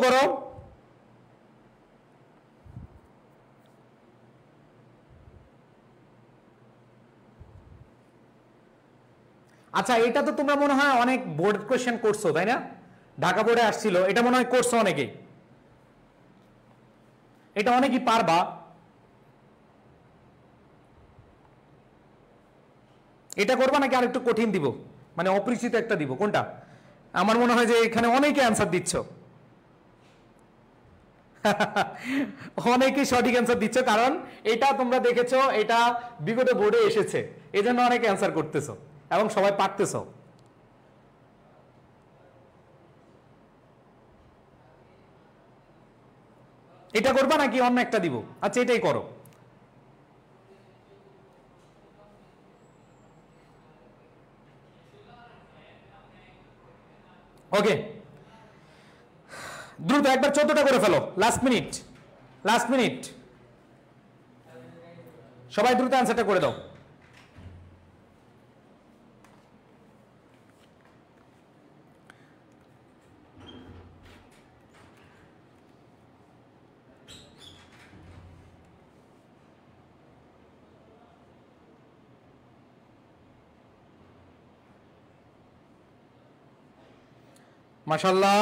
করো। আচ্ছা এটা তো তোমরা মনে হয় অনেক বোর্ড কোয়েশ্চেন করছো তাই না? ঢাকা বোর্ডে আসছিল, এটা মনে হয় করছো অনেকেই, এটা অনেকেই পারবা। এটা করবা নাকি আর একটু কঠিন দিব, মানে অপরিচিত একটা দিব, কোনটা? আমার মনে হয় যে এখানে অনেকে অ্যান্সার দিচ্ছ, অনেকেই সঠিক অ্যান্সার দিচ্ছ, কারণ এটা তোমরা দেখেছো এটা বিগত বোর্ডে এসেছে, এজন্য অনেকে অ্যান্সার করতেছো এবং সবাই পারতেছো। এটা করবা নাকি অন্য একটা দিব? আচ্ছা এটাই করো। ওকে দ্রুত একবার 14টা করে ফেলো, লাস্ট মিনিট, সবাই দ্রুত অ্যান্সারটা করে দাও। মাশাআল্লাহ,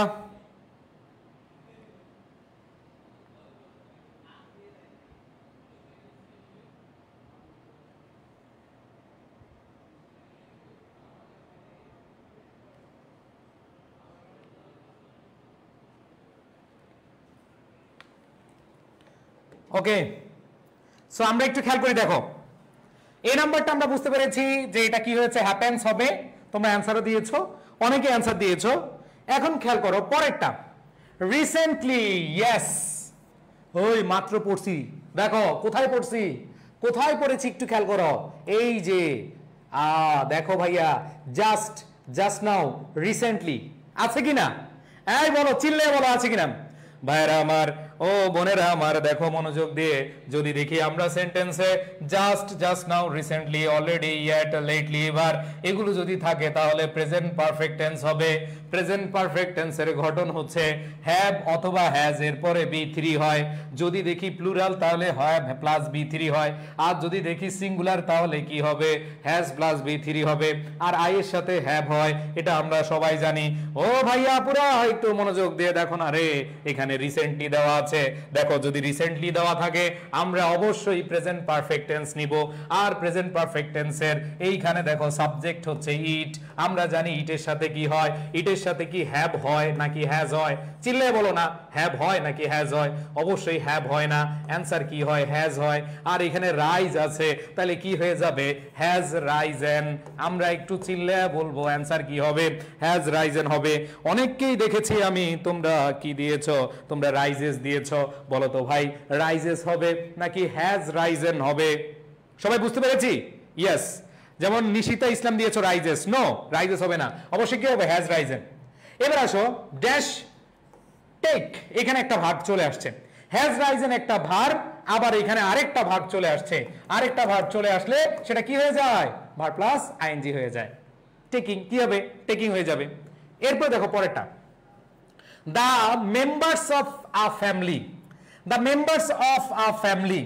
ওকে। সো আমরা একটু খেয়াল করি, দেখো এই নাম্বারটা আমরা বুঝতে পেরেছি যে এটা কি হয়েছে, হ্যাপেন্স হবে। তোমরা অ্যান্সারও দিয়েছো, অনেকে অ্যান্সার দিয়েছো। এখন খেয়াল করো পরেরটা, রিসেন্টলি। ইয়েস, ওই মাত্র পড়ছি। দেখো কোথায় পড়ছি, কোথায় পড়েছি একটু খেয়াল করো। এই যে দেখো ভাইয়া, জাস্ট নাও, রিসেন্টলি আছে কিনা? এই বলো, চিল্লে বলো আছে কিনা। ভাইরা আমার, ও বোনেরা আমার, দেখো মনোযোগ দিয়ে যদি দেখি আমরা সেন্টেন্সে just now, recently, already, yet, lately, এবার এগুলো যদি থাকে তাহলে প্রেজেন্ট পারফেক্ট টেন্স হবে। প্রেজেন্ট পারফেক্ট টেন্সের গঠন হচ্ছে হ্যাভ অথবা হ্যাজ এর পরে বি3 হয়। যদি দেখি প্লুরাল তাহলে হ্যাভ প্লাস বি3 হয়। আর যদি দেখি সিঙ্গুলার তাহলে কি হবে, হ্যাজ প্লাস বি3 হবে। আর আই এর সাথে হ্যাভ হয়, এটা আমরা সবাই জানি। ও ভাইয়া পুরা একটু মনোযোগ দিয়ে দেখো না রে, এখানে রিসেন্টলি দেওয়া আছে। দেখো যদি রিসেন্টলি দেওয়া থাকে আমরা অবশ্যই প্রেজেন্ট পারফেক্ট টেন্স নিব। আর প্রেজেন্ট পারফেক্ট টেন্সের এইখানে দেখো সাবজেক্ট হচ্ছে ইট। আমরা জানি ইটের সাথে কি হয়, ইটের সাথে কি হ্যাভ হয় নাকি হ্যাজ হয়? চিল্লে বলো না, হ্যাভ হয় নাকি হ্যাজ হয়? অবশ্যই হ্যাভ হয় না, অ্যান্সার কি হয়, হ্যাজ হয়। আর এখানে রাইজ আছে, তাহলে কি হয়ে যাবে, হ্যাজ রাইজেন। আমরা একটু চিল্লে বলবো, অ্যান্সার কি হবে, হ্যাজ রাইজেন হবে। অনেককেই দেখেছি আমি, তোমরা কি দিয়েছো, তোমরা রাইজেস দিয়েছো। বলো তো ভাই, রাইজেস হবে নাকি হ্যাজ রাইজেন হবে? সবাই বুঝতে পেরেছি? ইয়েস। যেমন নিশিতা ইসলাম দিয়েছো রাইজেস, নো, রাইজেস হবে না, অবশ্যই কি হবে, হ্যাজ রাইজেন। এবার আসো ড্যাশ টেক, এখানে একটা ভার্ব চলে আসছে। হ্যাজ রাইজেন একটা ভার্ব, আবার এখানে আরেকটা ভার্ব চলে আসছে। আরেকটা ভার্ব চলে আসলে সেটা কি হয়ে যায়, ভার্ব প্লাস আইএনজি হয়ে যায়। টেকিং কি হবে, টেকিং হয়ে যাবে। এরপর দেখো পরেরটা, the members of a family. The members of a family.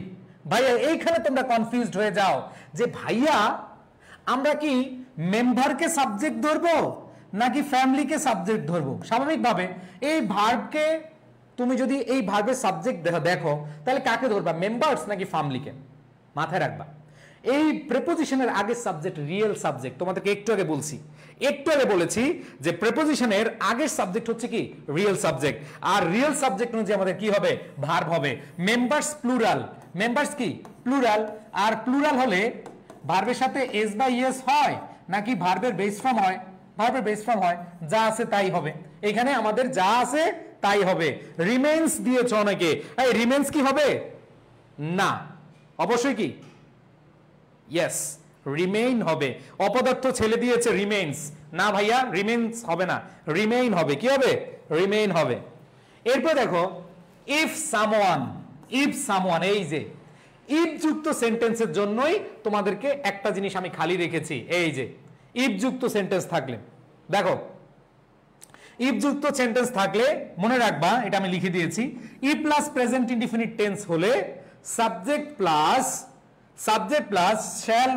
ভাইয়া এইখানে তোমরা কনফিউজড হয়ে যাও যে ভাইয়া আমরা কি মেম্বারকে সাবজেক্ট ধরবো নাকি ফ্যামিলিকে সাবজেক্ট ধরবো? স্বাভাবিকভাবে এই ভার্বকে তুমি যদি এই ভার্বের সাবজেক্ট দেখো তাহলে কাকে ধরবা, মেম্বার্স নাকি ফ্যামিলিকে? মাথায় রাখবা এই প্রেপোজিশনের আগের সাবজেক্ট রিয়েল সাবজেক্ট। তোমাদেরকে একটু আগে বলেছি যে প্রেপোজিশনের আগের সাবজেক্ট হচ্ছে কি, রিয়েল সাবজেক্ট। আর রিয়েল সাবজেক্ট অনুযায়ী আমাদের কি হবে, ভার্ব হবে। মেম্বার্স প্লুরাল, মেম্বার্স কি প্লুরাল। আর প্লুরাল হলে ভার্বের সাথে এস বা ইএস হয় নাকি ভার্বের বেস ফর্ম হয়? ভার্বের বেস ফর্ম হয়, যা আছে তাই হবে। এখানে আমাদের যা আছে তাই হবে। রিমেন্স দিয়েছ অনেকে, এই রিমেন্স কি হবে না, অবশ্যই কি ইয়েস রিমেইন হবে। অপদার্থ ছেলে দিয়েছে রিমেইনস, না ভাইয়া রিমেইনস হবে না, রিমেইন হবে। কি হবে, রিমেইন হবে। এরপর দেখো ইফ সামওয়ান, এই যে ইফ যুক্ত সেন্টেন্সের জন্যই তোমাদেরকে একটা জিনিস আমি খালি রেখেছি। এই যে ইফ যুক্ত সেন্টেন্স থাকলে, দেখো ইফ যুক্ত সেন্টেন্স থাকলে মনে রাখবা, এটা আমি লিখে দিয়েছি, if plus present indefinite tense হলে subject plus shall,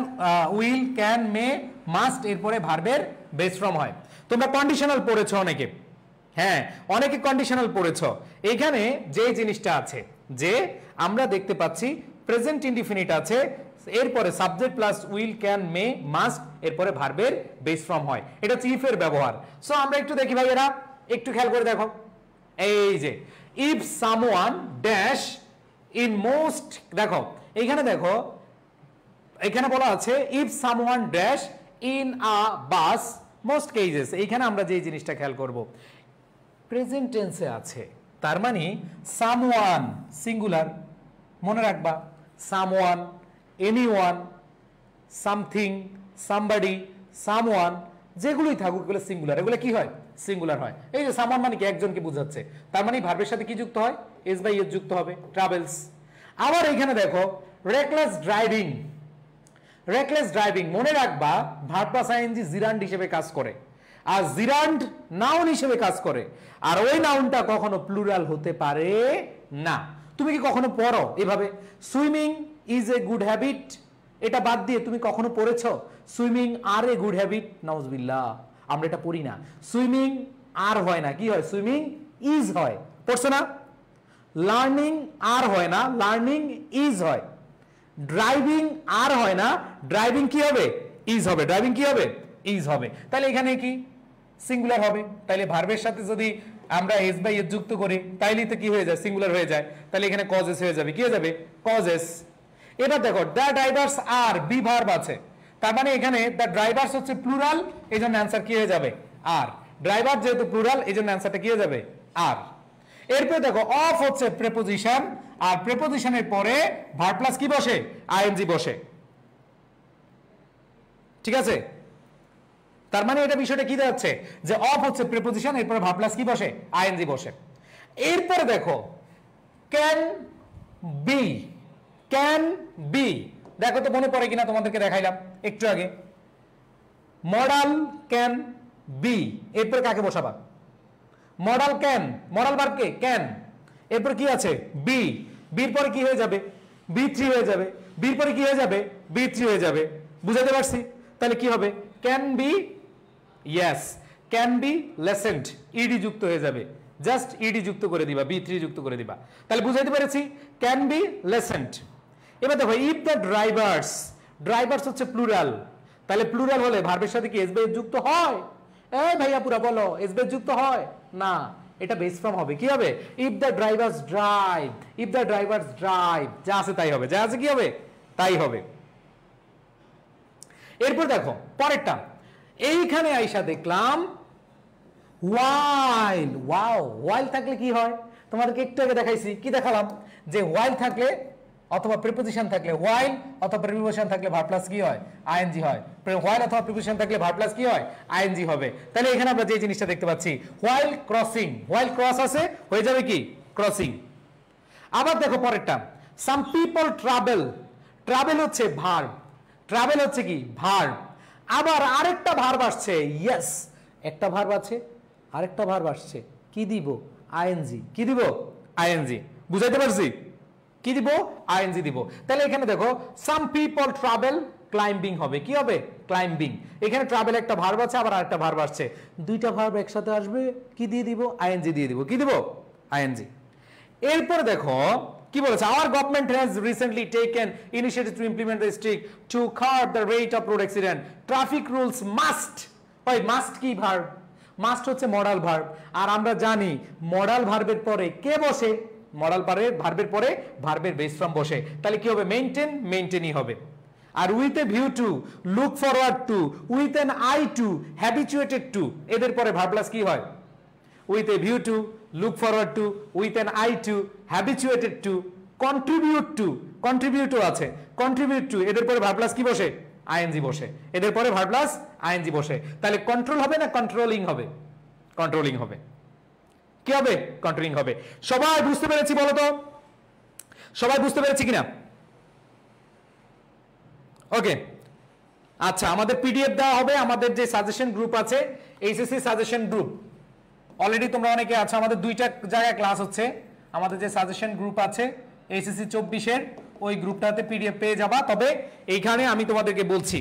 will, can, may, must এরপরে ভার্বের বেস ফর্ম হয়। তোমরা কন্ডিশনাল পড়েছো অনেকে, হ্যাঁ অনেকে কন্ডিশনাল পড়েছো। এখানে যে জিনিসটা আছে যে আমরা দেখতে পাচ্ছি প্রেজেন্ট ইনডিফিনিট আছে, এরপরে subject plus will, can, may, must এরপরে ভার্বের বেস ফর্ম হয়। এটা হচ্ছে ইফ এর ব্যবহার। সো আমরা একটু দেখি ভাই, এরা একটু খেয়াল করে দেখো। এই যে if someone dash in most, দেখো এখানে দেখো, এখানে বলা আছে if someone dash in a bus most cases. এইখানে আমরা যে জিনিসটা খেয়াল করব, প্রেজেন্ট টেন্সে আছে, তার মানে সামওয়ান সিঙ্গুলার, মনে রাখবা someone, anyone, something, somebody, someone যেগুলোই থাকুক এগুলো সিঙ্গুলার, এগুলো কি হয়, সিঙ্গুলার হয়। এই যে সামওয়ান মানে কি একজনকে বোঝাচ্ছে, তার মানে ভার্বের সাথে কি যুক্ত হয়, এস বাই এস যুক্ত হবে, ট্রাভেলস। আবার এখানে দেখো রেকলেস ড্রাইভিং, মনে রাখবা ভার্ব প্লাস আইএনজি জিরান্ড হিসেবে কাজ করে, আর জিরান্ড নাউন হিসেবে কাজ করে, আর ওই নাউনটা কখনো প্লুরাল হতে পারে না। তুমি কি কখনো পড়ো এভাবে, swimming is a good habit, এটা বাদ দিয়ে তুমি কখনো পড়েছো swimming are a good habit? নাউজুবিল্লাহ, আমরা এটা পড়ি না। সুইমিং আর হয় না, কি হয়, সুইমিং ইজ হয়, পড়ছো না? লার্নিং আর হয় না, লার্নিং ইজ হয়। ড্রাইভিং আর হয় না, ড্রাইভিং কি হবে, ইজ হবে, ড্রাইভিং কি হবে, ইজ হবে। তাহলে এখানে কি সিঙ্গুলার হবে। তাহলে ভার্বের সাথে যদি আমরা এস বাই এস যুক্ত করি তাইলে তো কি হয়ে যায়, সিঙ্গুলার হয়ে যায়। তাহলে এখানে কজেস হয়ে যাবে, কি হয়ে যাবে, কজেস। এবার দেখো the drivers are be verb আছে, তার মানে এখানে দ্য ড্রাইভার্স হচ্ছে প্লুরাল, এই জন্য অ্যান্সার কি হয়ে যাবে আর। ড্রাইভার যেহেতু প্লুরাল এই জন্য অ্যান্সারটা কি হয়ে যাবে আর। এরপর দেখো অফ হচ্ছে প্রেপোজিশন, আর প্রেপোজিশনের পরে ভার্ব প্লাস কি বসে আইএনজি বসে, ঠিক আছে। তার মানে এটা বিষয়টা কি যাচ্ছে যে অফ হচ্ছে প্রিপোজিশন, এরপর ভার্ব প্লাস কি বসে আইএনজি বসে। এরপর দেখো ক্যান বি, ক্যান বি, দেখো তো মনে পড়ে কিনা তোমাদেরকে দেখাইলাম একটু আগে। মডাল ক্যান বি, এরপর কাকে বসাবা মডাল ক্যান, মডাল ভার্ব কে ক্যান, এরপর কি আছে বি, বির পরে কি হয়ে যাবে বি থ্রি হয়ে যাবে, বির পরে কি হয়ে যাবে বি থ্রি হয়ে যাবে, বুঝাতে পারছি। তাহলে কি হবে can be, yes can be lessened, ED যুক্ত হয়ে যাবে, জাস্ট ইডি যুক্ত করে দিবা, বি থ্রি যুক্ত করে দিবা, তাহলে বুঝাইতে পেরেছি ক্যান বি লেসেন্ড। এবার দেখো ইফ দ্য ড্রাইভার্স, ড্রাইভার্স হচ্ছে প্লুরাল, তাহলে প্লুরাল হলে ভার্বের সাথে কি এসবে যুক্ত হয়? এই ভাইয়া পুরা বলো এসবে যুক্ত হয় না, এটা বেস ফর্ম হবে, কি হবে if the drivers drive, if the drivers drive, যা আছে তাই হবে, যা আছে কি হবে তাই হবে। এরপর দেখো পরেরটা, এইখানে আইসা দেখলাম ওয়াইল, ওয়াও ওয়াইল থাকলে কি হয় তোমাদেরকে একটু আগে দেখাইছি, কি দেখালাম যে ওয়াইল থাকলে অথবা প্রিপোজিশন থাকলে ওয়াইল অথবা প্রিপোজিশন থাকলে ভার্ব প্লাস কি হয় আইএনজি হয়, ওয়াইল অথবা প্রিপোজিশন থাকলে ভার্ব প্লাস কি হয় আইএনজি হবে। তাহলে এখানে আমরা যে জিনিসটা দেখতে পাচ্ছি হোয়াইল ক্রসিং, হোয়াইল ক্রস আছে হয়ে যাবে কি ক্রসিং। আবার দেখো পরেরটা সাম পিপল ট্রাভেল, ট্রাভেল হচ্ছে ভার্ব, ট্রাভেল হচ্ছে কি ভার্ব, আবার আরেকটা ভার্ব আসছে, ইয়েস একটা ভার্ব আছে আরেকটা ভার্ব আসছে, কি দিব আইএনজি, কি দিব আইএনজি, বুঝাইতে পারছি কি দিব আইএনজি দিব। তাহলে এখানে দেখো সাম পিপল ট্রাভেল ক্লাইম্বিং হবে, কি হবে ক্লাইম্বিং, এখানে ট্রাভেল একটা ভার্ব আছে আবার আরেকটা ভার্ব আসছে, দুইটা ভার্ব একসাথে আসবে, কি দিয়ে দিব আইএনজি দিয়ে দিব, কি দিব আইএনজি। এরপর দেখো কি বলেছে our government has recently taken initiative to implement the strict to curb the rate of road accident, traffic rules must, ওই মাস্ট কি ভার্ব, মাস্ট হচ্ছে মডাল ভার্ব, আর আমরা জানি মডাল ভার্বের পরে কে বসে, মডাল ভার্বের পরে ভার্বের বেস ফর্ম বসে, তাহলে কি হবে মেইনটেইন, মেইনটেইনই হবে। আর with a view to, look forward to, with an eye to, habituated to, এদের পরে ভার্ব প্লাস কি হয় with a view to, look forward to, with an eye to, habituated to, contribute to, কন্ট্রিবিউটও আছে, কন্ট্রিবিউট টু, এদের পরে ভার্ব প্লাস কি বসে আইএনজি বসে, এদের পরে ভার্ব প্লাস আইএনজি বসে, তাহলে কন্ট্রোল হবে না কন্ট্রোলিং হবে, কন্ট্রোলিং হবে, কি হবে কন্ট্রোলিং হবে। সবাই বুঝতে পেরেছি বলো তো, সবাই বুঝতে পেরেছি কিনা? ওকে আচ্ছা, আমাদের পিডিএফ দেওয়া হবে, আমাদের যে সাজেশন গ্রুপ আছে এইচএসসি সাজেশন গ্রুপ, অলরেডি তোমরা অনেকে আছো, আমাদের দুইটা জায়গায় ক্লাস হচ্ছে, আমাদের যে সাজেশন গ্রুপ আছে এইচএসসি 24-এর ওই গ্রুপটাতে পিডিএফ পেয়ে যাবা। তবে এইখানে আমি তোমাদেরকে বলছি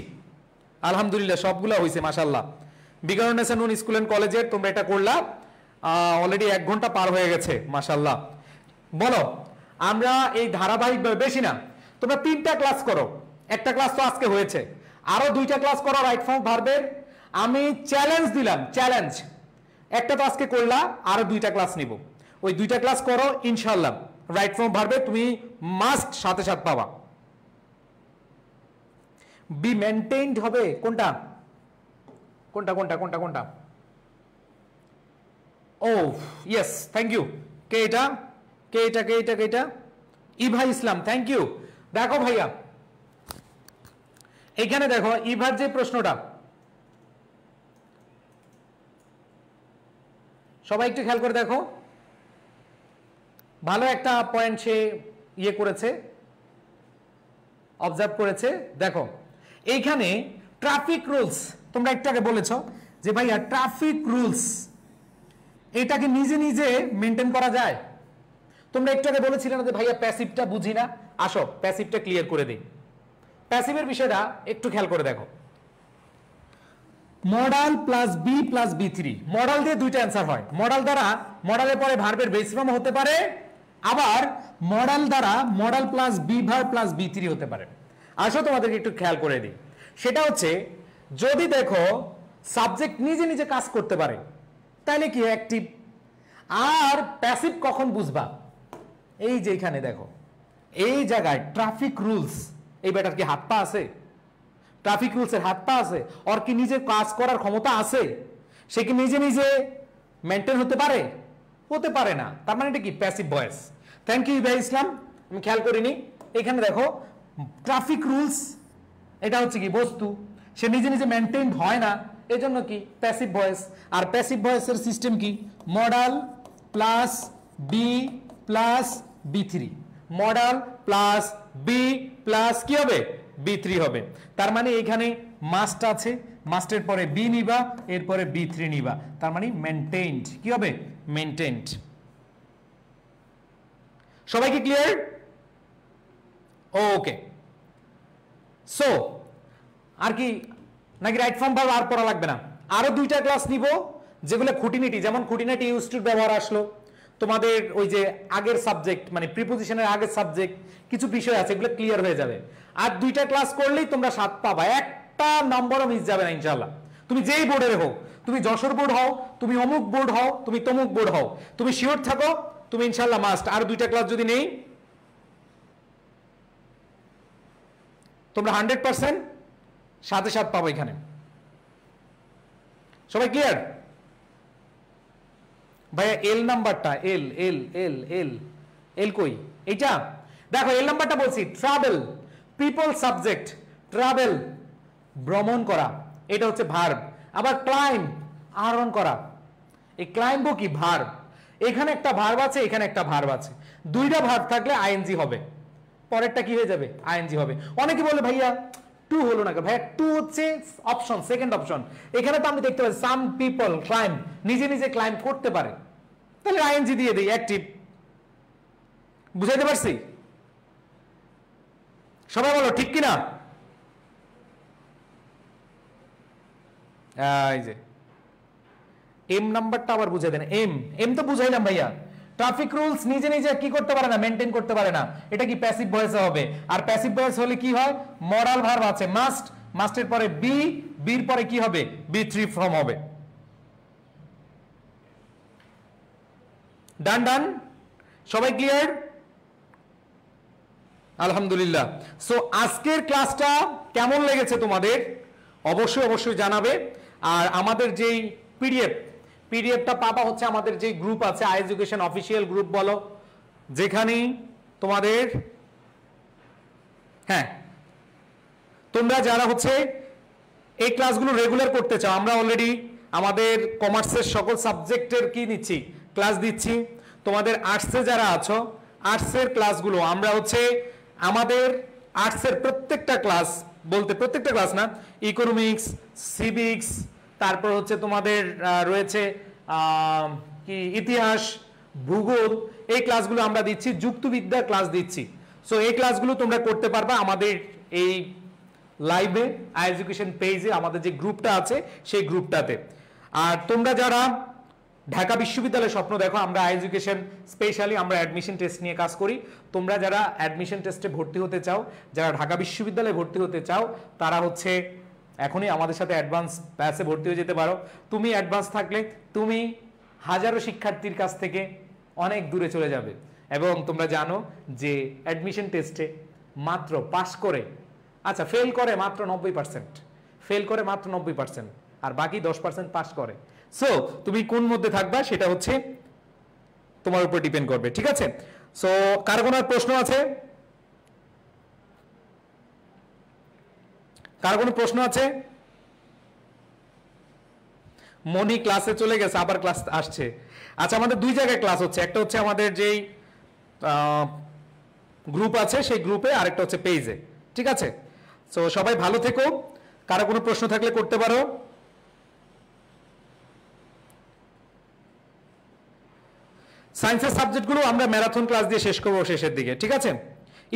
আলহামদুলিল্লাহ সবগুলো হয়েছে মাশাআল্লাহ, বিকারুন্নেসা নূন স্কুল এন্ড কলেজের তোমরা এটা করলা, অলরেডি 1 ঘন্টা পার হয়ে গেছে মাশাআল্লাহ। বলো আমরা এই ধারাবাহিক বেশি না, তোমরা 3টা ক্লাস করো, একটা ক্লাস তো আজকে হয়েছে, আরো 2টা ক্লাস করো রাইট ফর্ম ভার্বের, আমি চ্যালেঞ্জ দিলাম, চ্যালেঞ্জ একটা তো আজকে করলা, আরো 2টা ক্লাস নিব, ওই 2টা ক্লাস করো ইনশাআল্লাহ রাইট ফর্ম ভার্বে তুমি মাস্ট সাথে সাথে পাবা। বি মেইনটেইনড হবে কোনটা কোনটা কোনটা কোনটা কোনটা, ও ইয়েস থ্যাংক ইউ, কে এটা কে এটা কে এটা কে এটা ইভা ইসলাম, থ্যাংক ইউ। দেখো ভাইয়া এখানে দেখো ইভার যে প্রশ্নটা, সবাই একটু খেয়াল করে দেখো, ভালো একটা পয়েন্ট সে ইয়ে করেছে, অবজার্ভ করেছে। দেখো এইখানে ট্রাফিক রুলস, তোমরা একটু আগে বলেছো যে ভাইয়া ট্রাফিক রুলস এটাকে নিজে নিজে মেনটেন করা যায়, তোমরা একটু আগে বলেছিলে না যে ভাইয়া প্যাসিভটা বুঝি না, আসো প্যাসিভটা ক্লিয়ার করে দিই। প্যাসিভের বিষয়টা একটু খেয়াল করে দেখো, modal plus be plus V three, modal দিয়ে 2টা অ্যান্সার হয়, মডাল দ্বারা মডালের পরে ভার্বের বেস ফর্ম হতে পারে, আবার মডাল দ্বারা modal plus be verb plus V three হতে পারে। আসো তোমাদেরকে একটু খেয়াল করে দিই, সেটা হচ্ছে যদি দেখো সাবজেক্ট নিজে নিজে কাজ করতে পারে তাহলে কি অ্যাক্টিভ, আর প্যাসিভ কখন বুঝবা এই যে এখানে দেখো এই জায়গায় ট্রাফিক রুলস, এই বেটার কি হাত পা আছে? ট্রাফিক রুলসের হাত পা আছে? ওর কি নিজে কাজ করার ক্ষমতা আছে? সে কি নিজে নিজে মেনটেন হতে পারে? হতে পারে না। তার মানে এটা কি passive voice. Thank you Ibrahim Islam, আমি খেয়াল করিনি। এখানে দেখো ট্রাফিক রুলস, এটা হচ্ছে কি বস্তু, সে নিজে নিজে মেনটেন হয় না, এজন্য কি প্যাসিভ ভয়েস। আর প্যাসিভ ভয়েসের সিস্টেম কি? মডাল প্লাস বি প্লাস বি3, মডাল প্লাস বি প্লাস কি হবে? বি3 হবে। তার মানে এখানে মাস্ট আছে, মাস্টের পরে বি নিবা, এরপরে বি3 নিবা, তার মানে মেনটেইনড। কি হবে? মেনটেইনড। সবাই কি ক্লিয়ার? ওকে, সো আর কি নাকি রাইট ফর্ম ভার্ব আর পড়া লাগবে না? আরো দুইটা ক্লাস নিব যেগুলো খুঁটিনাটি, যেমন খুঁটিনাটি ইউজ টু ব্যবহার আসলো, তোমাদের ওই যে আগের সাবজেক্ট মানে প্রিপোজিশনের আগের সাবজেক্ট কিছু বিষয় আছে, এগুলো ক্লিয়ার হয়ে যাবে। আর দুইটা ক্লাস করলেই তোমরা 7 পাবা, একটা নম্বরও মিস যাবে না ইনশাআল্লাহ। তুমি যেই বোর্ডের হও, তুমি যশোর বোর্ড হও, তুমি অমুক বোর্ড হও, তুমি তমুক বোর্ড হও, তুমি শিওর থাকো তুমি ইনশাআল্লাহ মাস্ট। আর দুইটা ক্লাস যদি নেই তোমরা 100% 7 পাবো এখানে। সবাই ক্লিয়ার? ভাইয়া এল নাম্বারটা, এল এল এল এল এল কই? এইটা দেখো, এল নাম্বারটা বলছি ট্রাভেল, পিপল সাবজেক্ট, ট্রাভেল ভ্রমণ করা, এটা হচ্ছে ভার্ব। আবার ক্লাইম্ব আরোহণ করা, এই ক্লাইম্বও কি ভার্ব। এখানে একটা ভার্ব আছে, এখানে একটা ভার্ব আছে, দুইটা ভার্ব থাকলে আইএনজি হবে, পরেরটা কি হয়ে যাবে? আইএনজি হবে। অনেকে বলে ভাইয়া টু হলো না, ভাইয়া টু হচ্ছে অপশন, সেকেন্ড অপশন। এখানে তো আমি দেখতে পাচ্ছি সাম পিপল ক্লাইম্ব, নিজে নিজে ক্লাইম্ব করতে পারে, তাহলে আইএনজি দিয়ে দিই, অ্যাক্টিভ। বুঝাইতে পারছি? সবাই বলো ঠিক কিনা? এই যে এম নাম্বারটা আবার বুঝাই দেন। এম এম তো বুঝাইলাম ভাইয়া। ট্রাফিক রুলস নিজে নিজে কি করতে পারে না? মেনটেন করতে পারে না, এটা কি প্যাসিভ ভয়েসে হবে। আর প্যাসিভ ভয়েস হলে কি হয়? মডাল ভার্ব আছে মাস্ট, মাস্টের পরে বি, বির পরে কি হবে? বি3 ফর্ম হবে। ডান ডান, সবাই ক্লিয়ার? আলহামদুলিল্লাহ। সো আজকের ক্লাসটা কেমন লেগেছে তোমাদের অবশ্যই অবশ্যই জানাবে। আর আমাদের যেই পিডিএফটা পাবা হচ্ছে আমাদের যে গ্রুপ আছে, আই এডুকেশন অফিসিয়াল গ্রুপ বলো, যেখানেই তোমাদের, হ্যাঁ তোমরা যারা হচ্ছে এই ক্লাসগুলো রেগুলার করতে চাও, আমরা অলরেডি আমাদের কমার্সের সকল সাবজেক্টের কি নিচ্ছি? ক্লাস দিচ্ছি। তোমাদের আর্টসে যারা আছো, আর্টসের ক্লাসগুলো আমরা হচ্ছে আমাদের আর্টসের প্রত্যেকটা ক্লাস, বলতে প্রত্যেকটা ক্লাস না, ইকোনমিক্স, সিভিক্স, তারপর হচ্ছে তোমাদের রয়েছে কি ইতিহাস, ভূগোল, এই ক্লাসগুলো আমরা দিচ্ছি, যুক্তিবিদ্যার ক্লাস দিচ্ছি। সো এই ক্লাসগুলো তোমরা করতে পারবা আমাদের এই লাইভে, আই এডুকেশন পেজে আমাদের যে গ্রুপটা আছে সেই গ্রুপটাতে। আর তোমরা যারা ঢাকা বিশ্ববিদ্যালয়ের স্বপ্ন দেখো, আমরা আই এডুকেশন স্পেশালি আমরা অ্যাডমিশন টেস্ট নিয়ে কাজ করি। তোমরা যারা অ্যাডমিশন টেস্টে ভর্তি হতে চাও, যারা ঢাকা বিশ্ববিদ্যালয়ে ভর্তি হতে চাও, তারা হচ্ছে এখনই আমাদের সাথে অ্যাডভান্স ব্যাচে ভর্তি হয়ে যেতে পারো। তুমি অ্যাডভান্স থাকলে তুমি হাজারো শিক্ষার্থীর কাছ থেকে অনেক দূরে চলে যাবে। এবং তোমরা জানো যে অ্যাডমিশন টেস্টে মাত্র পাস করে, আচ্ছা ফেল করে মাত্র 90%, ফেল করে মাত্র 90%, আর বাকি 10% পাস করে। সো তুমি কোন মধ্যে থাকবা সেটা হচ্ছে তোমার উপর ডিপেন্ড করবে, ঠিক আছে? সো কার কোনো প্রশ্ন আছে? কার কোনো প্রশ্ন আছে? মনি ক্লাসে চলে গেছে, আবার ক্লাস আসছে। আচ্ছা, আমাদের দুই জায়গায় ক্লাস হচ্ছে, একটা হচ্ছে আমাদের যেই গ্রুপ আছে সেই গ্রুপে, আরেকটা হচ্ছে পেজে, ঠিক আছে? সো সবাই ভালো থেকো। কারো কোনো প্রশ্ন থাকলে করতে পারো। সায়েন্সের সাবজেক্টগুলো আমরা ম্যারাথন ক্লাস দিয়ে শেষ করবো শেষের দিকে, ঠিক আছে?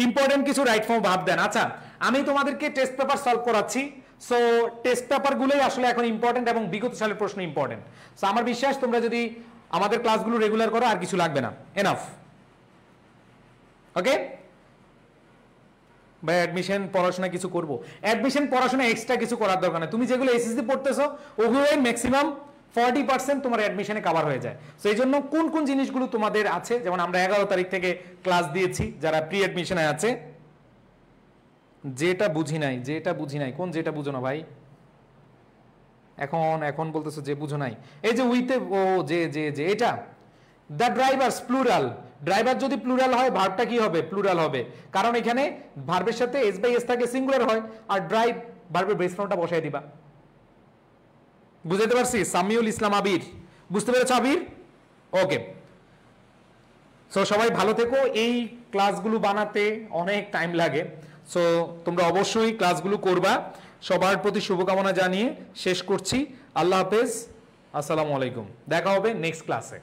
ইম্পর্টেন্ট কিছু রাইট ফর্ম ভাব দেন। আচ্ছা, আমি তোমাদেরকে টেস্ট পেপার সলভ করাচ্ছি। সো টেস্ট পেপারগুলোই আসলে এখন ইম্পর্টেন্ট এবং বিগত সালের প্রশ্ন ইম্পর্টেন্ট। সো আমার বিশ্বাস তোমরা যদি আমাদের ক্লাসগুলো রেগুলার করো আর কিছু লাগবে না, এনাফ। ওকে ভাই, অ্যাডমিশন পড়াশোনা কিছু করবো? অ্যাডমিশন পড়াশোনা এক্সট্রা কিছু করার দরকার নেই। তুমি যেগুলো এসএসসি পড়তেছো ওগুলোই ম্যাক্সিমাম 40% তোমার অ্যাডমিশনে কভার হয়ে যায়। তো এই জন্য কোন কোন জিনিসগুলো তোমাদের আছে, যেমন আমরা 11 তারিখ থেকে ক্লাস দিয়েছি যারা প্রি অ্যাডমিশনে আছে। যেটা বুঝি নাই কোন যেটা বুঝো না ভাই, এখন বলতেছো যে বুঝো নাই, এই যে উইথে ও যে এটা দ্য ড্রাইভার্স প্লুরাল, ড্রাইভার যদি প্লুরাল হয় ভার্বটা কি হবে? প্লুরাল হবে, কারণ এখানে ভার্বের সাথে এস বাই এস থাকে, সিঙ্গুলার হয়, আর ড্রাইভ ভার্বের বেস ফর্মটা বসাই দিবা। বুঝাইতে পারছি? সামিউল ইসলাম আবির, বুঝতে পেরেছো আবির? ওকে, সো সবাই ভালো থেকো। এই ক্লাসগুলো বানাতে অনেক টাইম লাগে, সো তোমরা অবশ্যই ক্লাসগুলো করবা। সবার প্রতি শুভকামনা জানিয়ে শেষ করছি। আল্লাহ হাফেজ, আসসালামু আলাইকুম, দেখা হবে নেক্সট ক্লাসে।